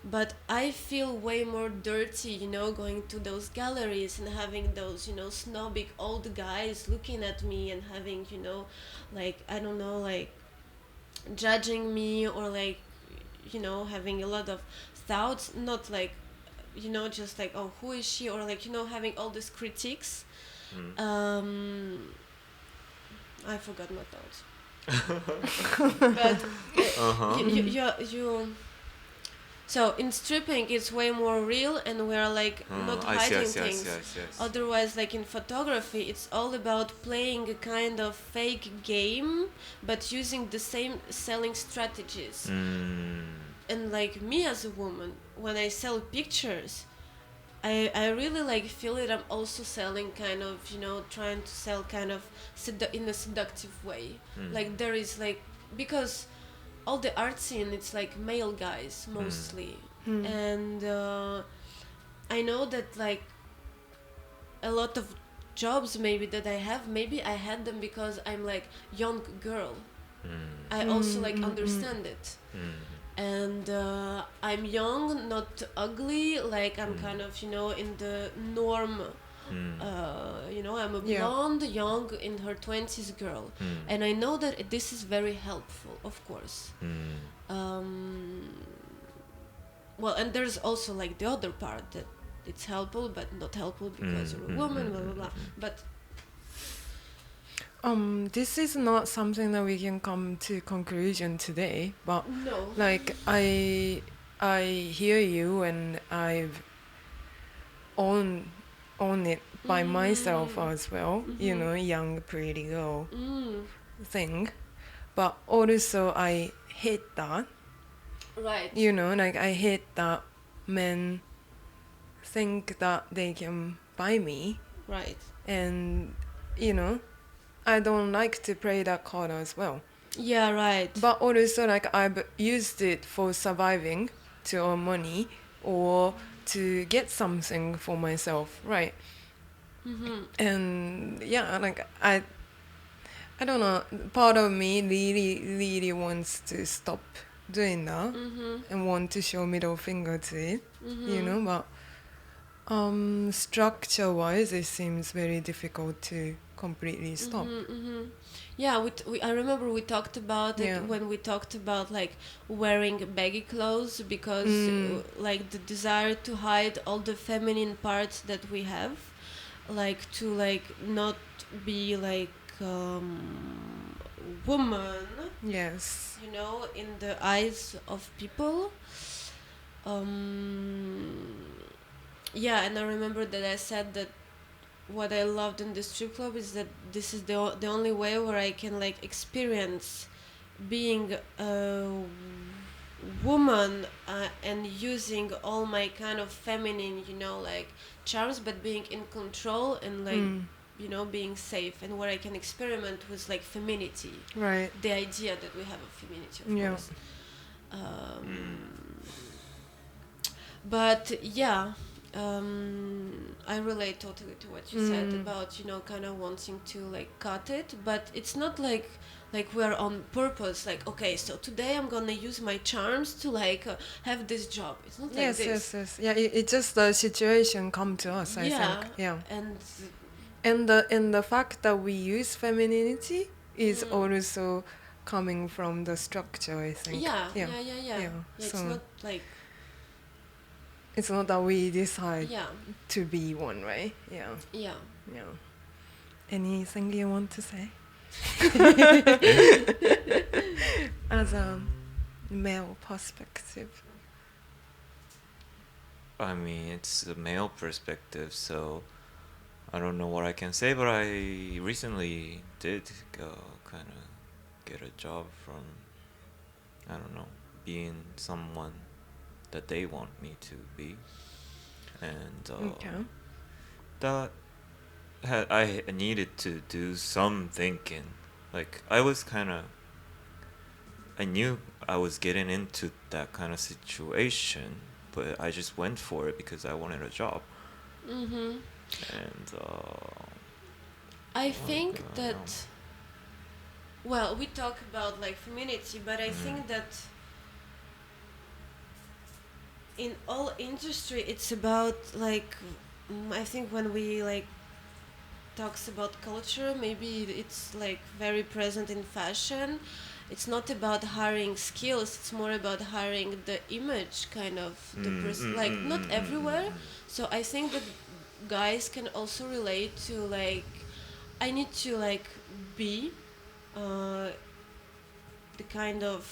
But I feel way more dirty, going to those galleries and having those, snobby old guys looking at me and having, like, I don't know, like, judging me or like, having a lot of thoughts, not like just like, oh, who is she, or like, having all these critiques. I forgot my thoughts. But so in stripping it's way more real, and we are like not hiding things. Otherwise, like in photography, it's all about playing a kind of fake game but using the same selling strategies. And like me as a woman, when I sell pictures, I really like feel it. I'm also selling kind of, trying to sell kind of in a seductive way. Like there is like, because all the art scene, it's like male guys mostly. And I know that like a lot of jobs maybe that I have, maybe I had them because I'm like young girl. I also like understand it. And I'm young, not ugly, like I'm kind of, in the norm. I'm a blonde, young, in her 20s girl. And I know that this is very helpful, of course. Well, and there's also like the other part that it's helpful but not helpful because you're a woman, blah, blah, blah. But this is not something that we can come to conclusion today, but no. like I hear you, and I've own it by myself as well, young pretty girl thing, but also I hate that, Right. like I hate that men think that they can buy me, Right. and I don't like to play that card as well. Yeah, right. But also like I've used it for surviving, to earn money or to get something for myself, right? And like I don't know, part of me really wants to stop doing that and want to show middle finger to it, but structure wise it seems very difficult to completely stop. Yeah, I remember we talked about it when we talked about like wearing baggy clothes because like the desire to hide all the feminine parts that we have, like to like not be like woman. Yes. In the eyes of people. Yeah, and I remember that I said that what I loved in the strip club is that this is the only way where I can like experience being a woman and using all my kind of feminine, like charms, but being in control and like being safe, and where I can experiment with like femininity, right? The idea that we have of femininity, of course. But yeah, I relate totally to what you said about kind of wanting to like cut it, but it's not like we're on purpose, like, okay, so today I'm gonna use my charms to like have this job. It's not like this. Yes. Yeah, it's just the situation come to us, I think. Yeah. And the fact that we use femininity is also coming from the structure, I think. Yeah. So it's not like, it's not that we decide to be one, right? Yeah. Anything you want to say? As a male perspective. I mean, it's a male perspective, so I don't know what I can say, but I recently did kind of get a job from, I don't know, being someone that they want me to be, and that I needed to do some thinking. Like I knew I was getting into that kind of situation, but I just went for it because I wanted a job. And I think that, well, we talk about like femininity, but I think that in all industry it's about like, I think when we like talks about culture, maybe it's like very present in fashion, it's not about hiring skills, it's more about hiring the image kind of the person, like not everywhere. So I think that guys can also relate to like I need to like be the kind of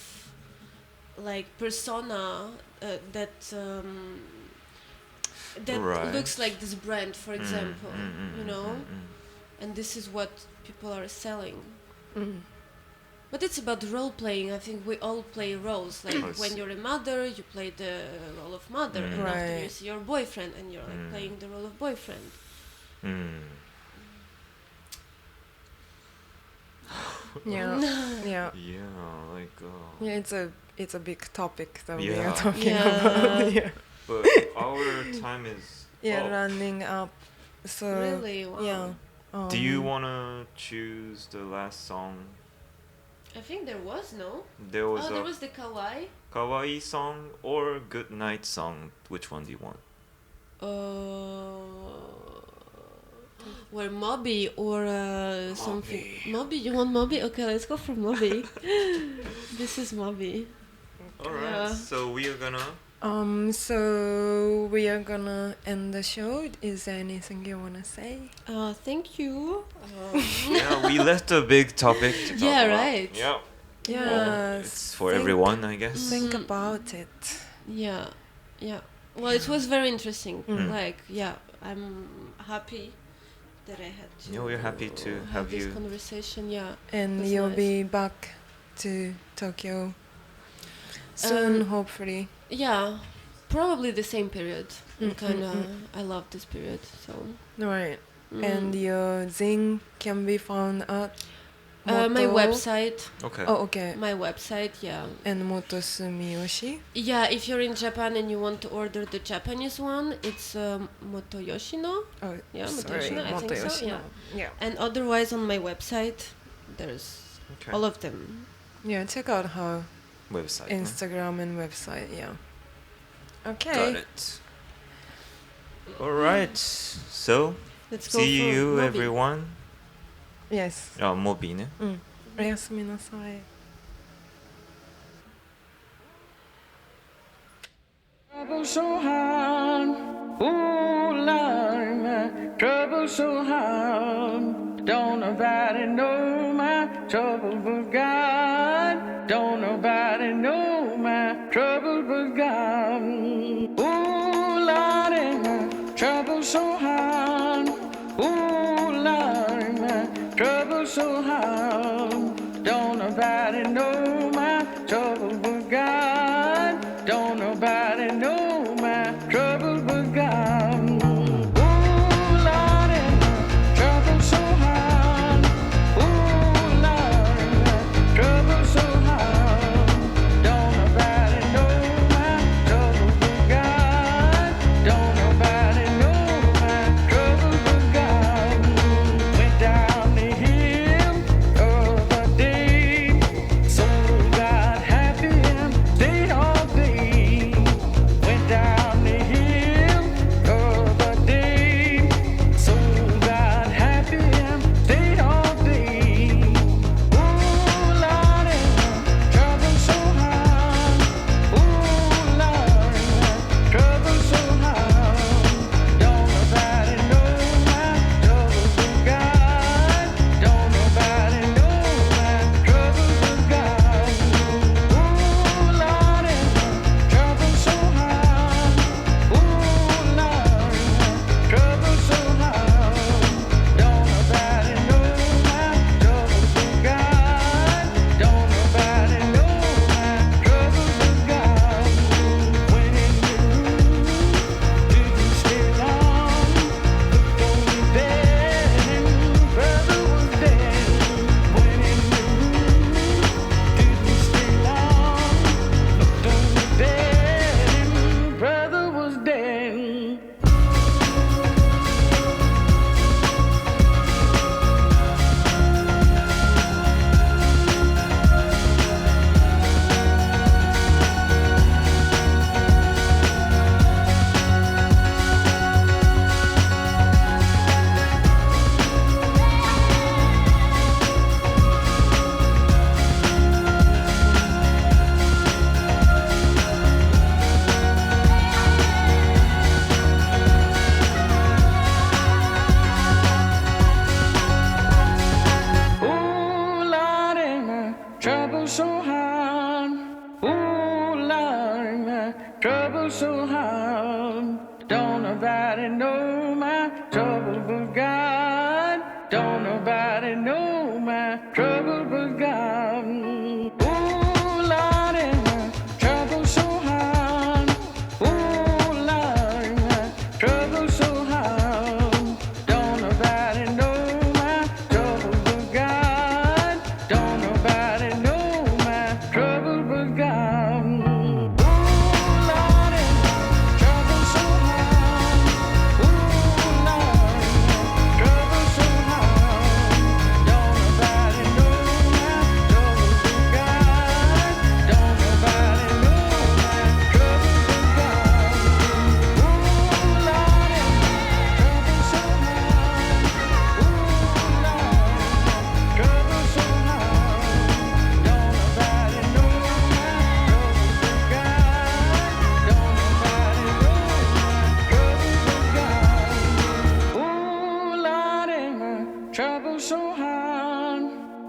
like persona that Right. looks like this brand, for example, you know, and this is what people are selling. But it's about role playing. I think we all play roles. Like when you're a mother, you play the role of mother, and after you Right. see your boyfriend, and you're like playing the role of boyfriend. Yeah, yeah, Yeah, like yeah. It's a big topic that we Yeah. are talking Yeah. about. Yeah, but our time is yeah, up. running up. So Really? Wow. yeah. Do you wanna choose the last song? I think there was no. There was Oh, a there was the kawaii. kawaii song or good night song. Which one do you want? Or Moby or something. Moby, you want Moby? Okay, let's go for Moby. This is Moby. Alright, Yeah. so we are gonna. So we are gonna end the show. Is there anything you wanna say? Thank you. Yeah, we left a big topic to talk Yeah, about. right. Yeah. Yes. Well, it's for think- everyone, I guess. Think about it. Yeah, yeah. Well, it was very interesting. Like, yeah, I'm happy that I had to. Yeah, we're happy to have this you. conversation. Yeah. And That's you'll nice. be back to Tokyo soon, hopefully. Yeah, probably the same period. Kind of. I love this period. So. Right. And your zine can be found at My Moto- website. Okay. Oh, okay. My website. Yeah. And Moto Sumiyoshi. Yeah, if you're in Japan and you want to order the Japanese one, it's Motoyoshino. Oh, Yeah, sorry, Motoyoshino, I think so, Motoyoshi. yeah. Yeah. And otherwise on my website, there's Okay. all of them. Yeah, check out her Website. Instagram and website. Yeah. Got Okay. it. Alright, so Let's go see for you Moby. everyone. Yes. Mobi ね。おやすみなさい。Trouble so hard, ooh Lord, my trouble so hard. Don't nobody know my trouble but God. Don't nobody know my trouble but God. Ooh Lord, my trouble so hard, ooh Lord, my trouble so hard. Don't nobody know my trouble but God. Don't nobody know my trouble but God. Ooh, Lordy, my trouble so hard. Ooh, Lordy, my trouble so hard. Don't nobody know my trouble but God. Don't nobody know my trouble but God. Went down the hill of trouble so hard. Don't nobody know my trouble but God. Don't nobody know my trouble but God. Ooh, Lordy, my trouble so hard. Ooh, Lordy, my trouble so hard. Don't nobody know my trouble but God. Don't nobody know my trouble but God. Ooh, Lordy, my trouble so hard. Ooh, Lordy, my trouble so hard. Don't nobody know my trouble but God. Don't nobody know my trouble but God. Ooh, Lordy, trouble so hard. Ooh, Lordy, trouble so hard. Don't nobody know my trouble but God. Don't nobody know my trouble but God. Ooh, Lordy, my trouble so hard.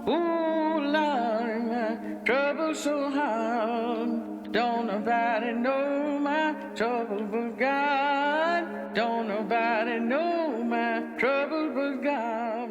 Ooh, Lordy, my trouble so hard. Don't nobody know my trouble but God. Don't nobody know my trouble but God.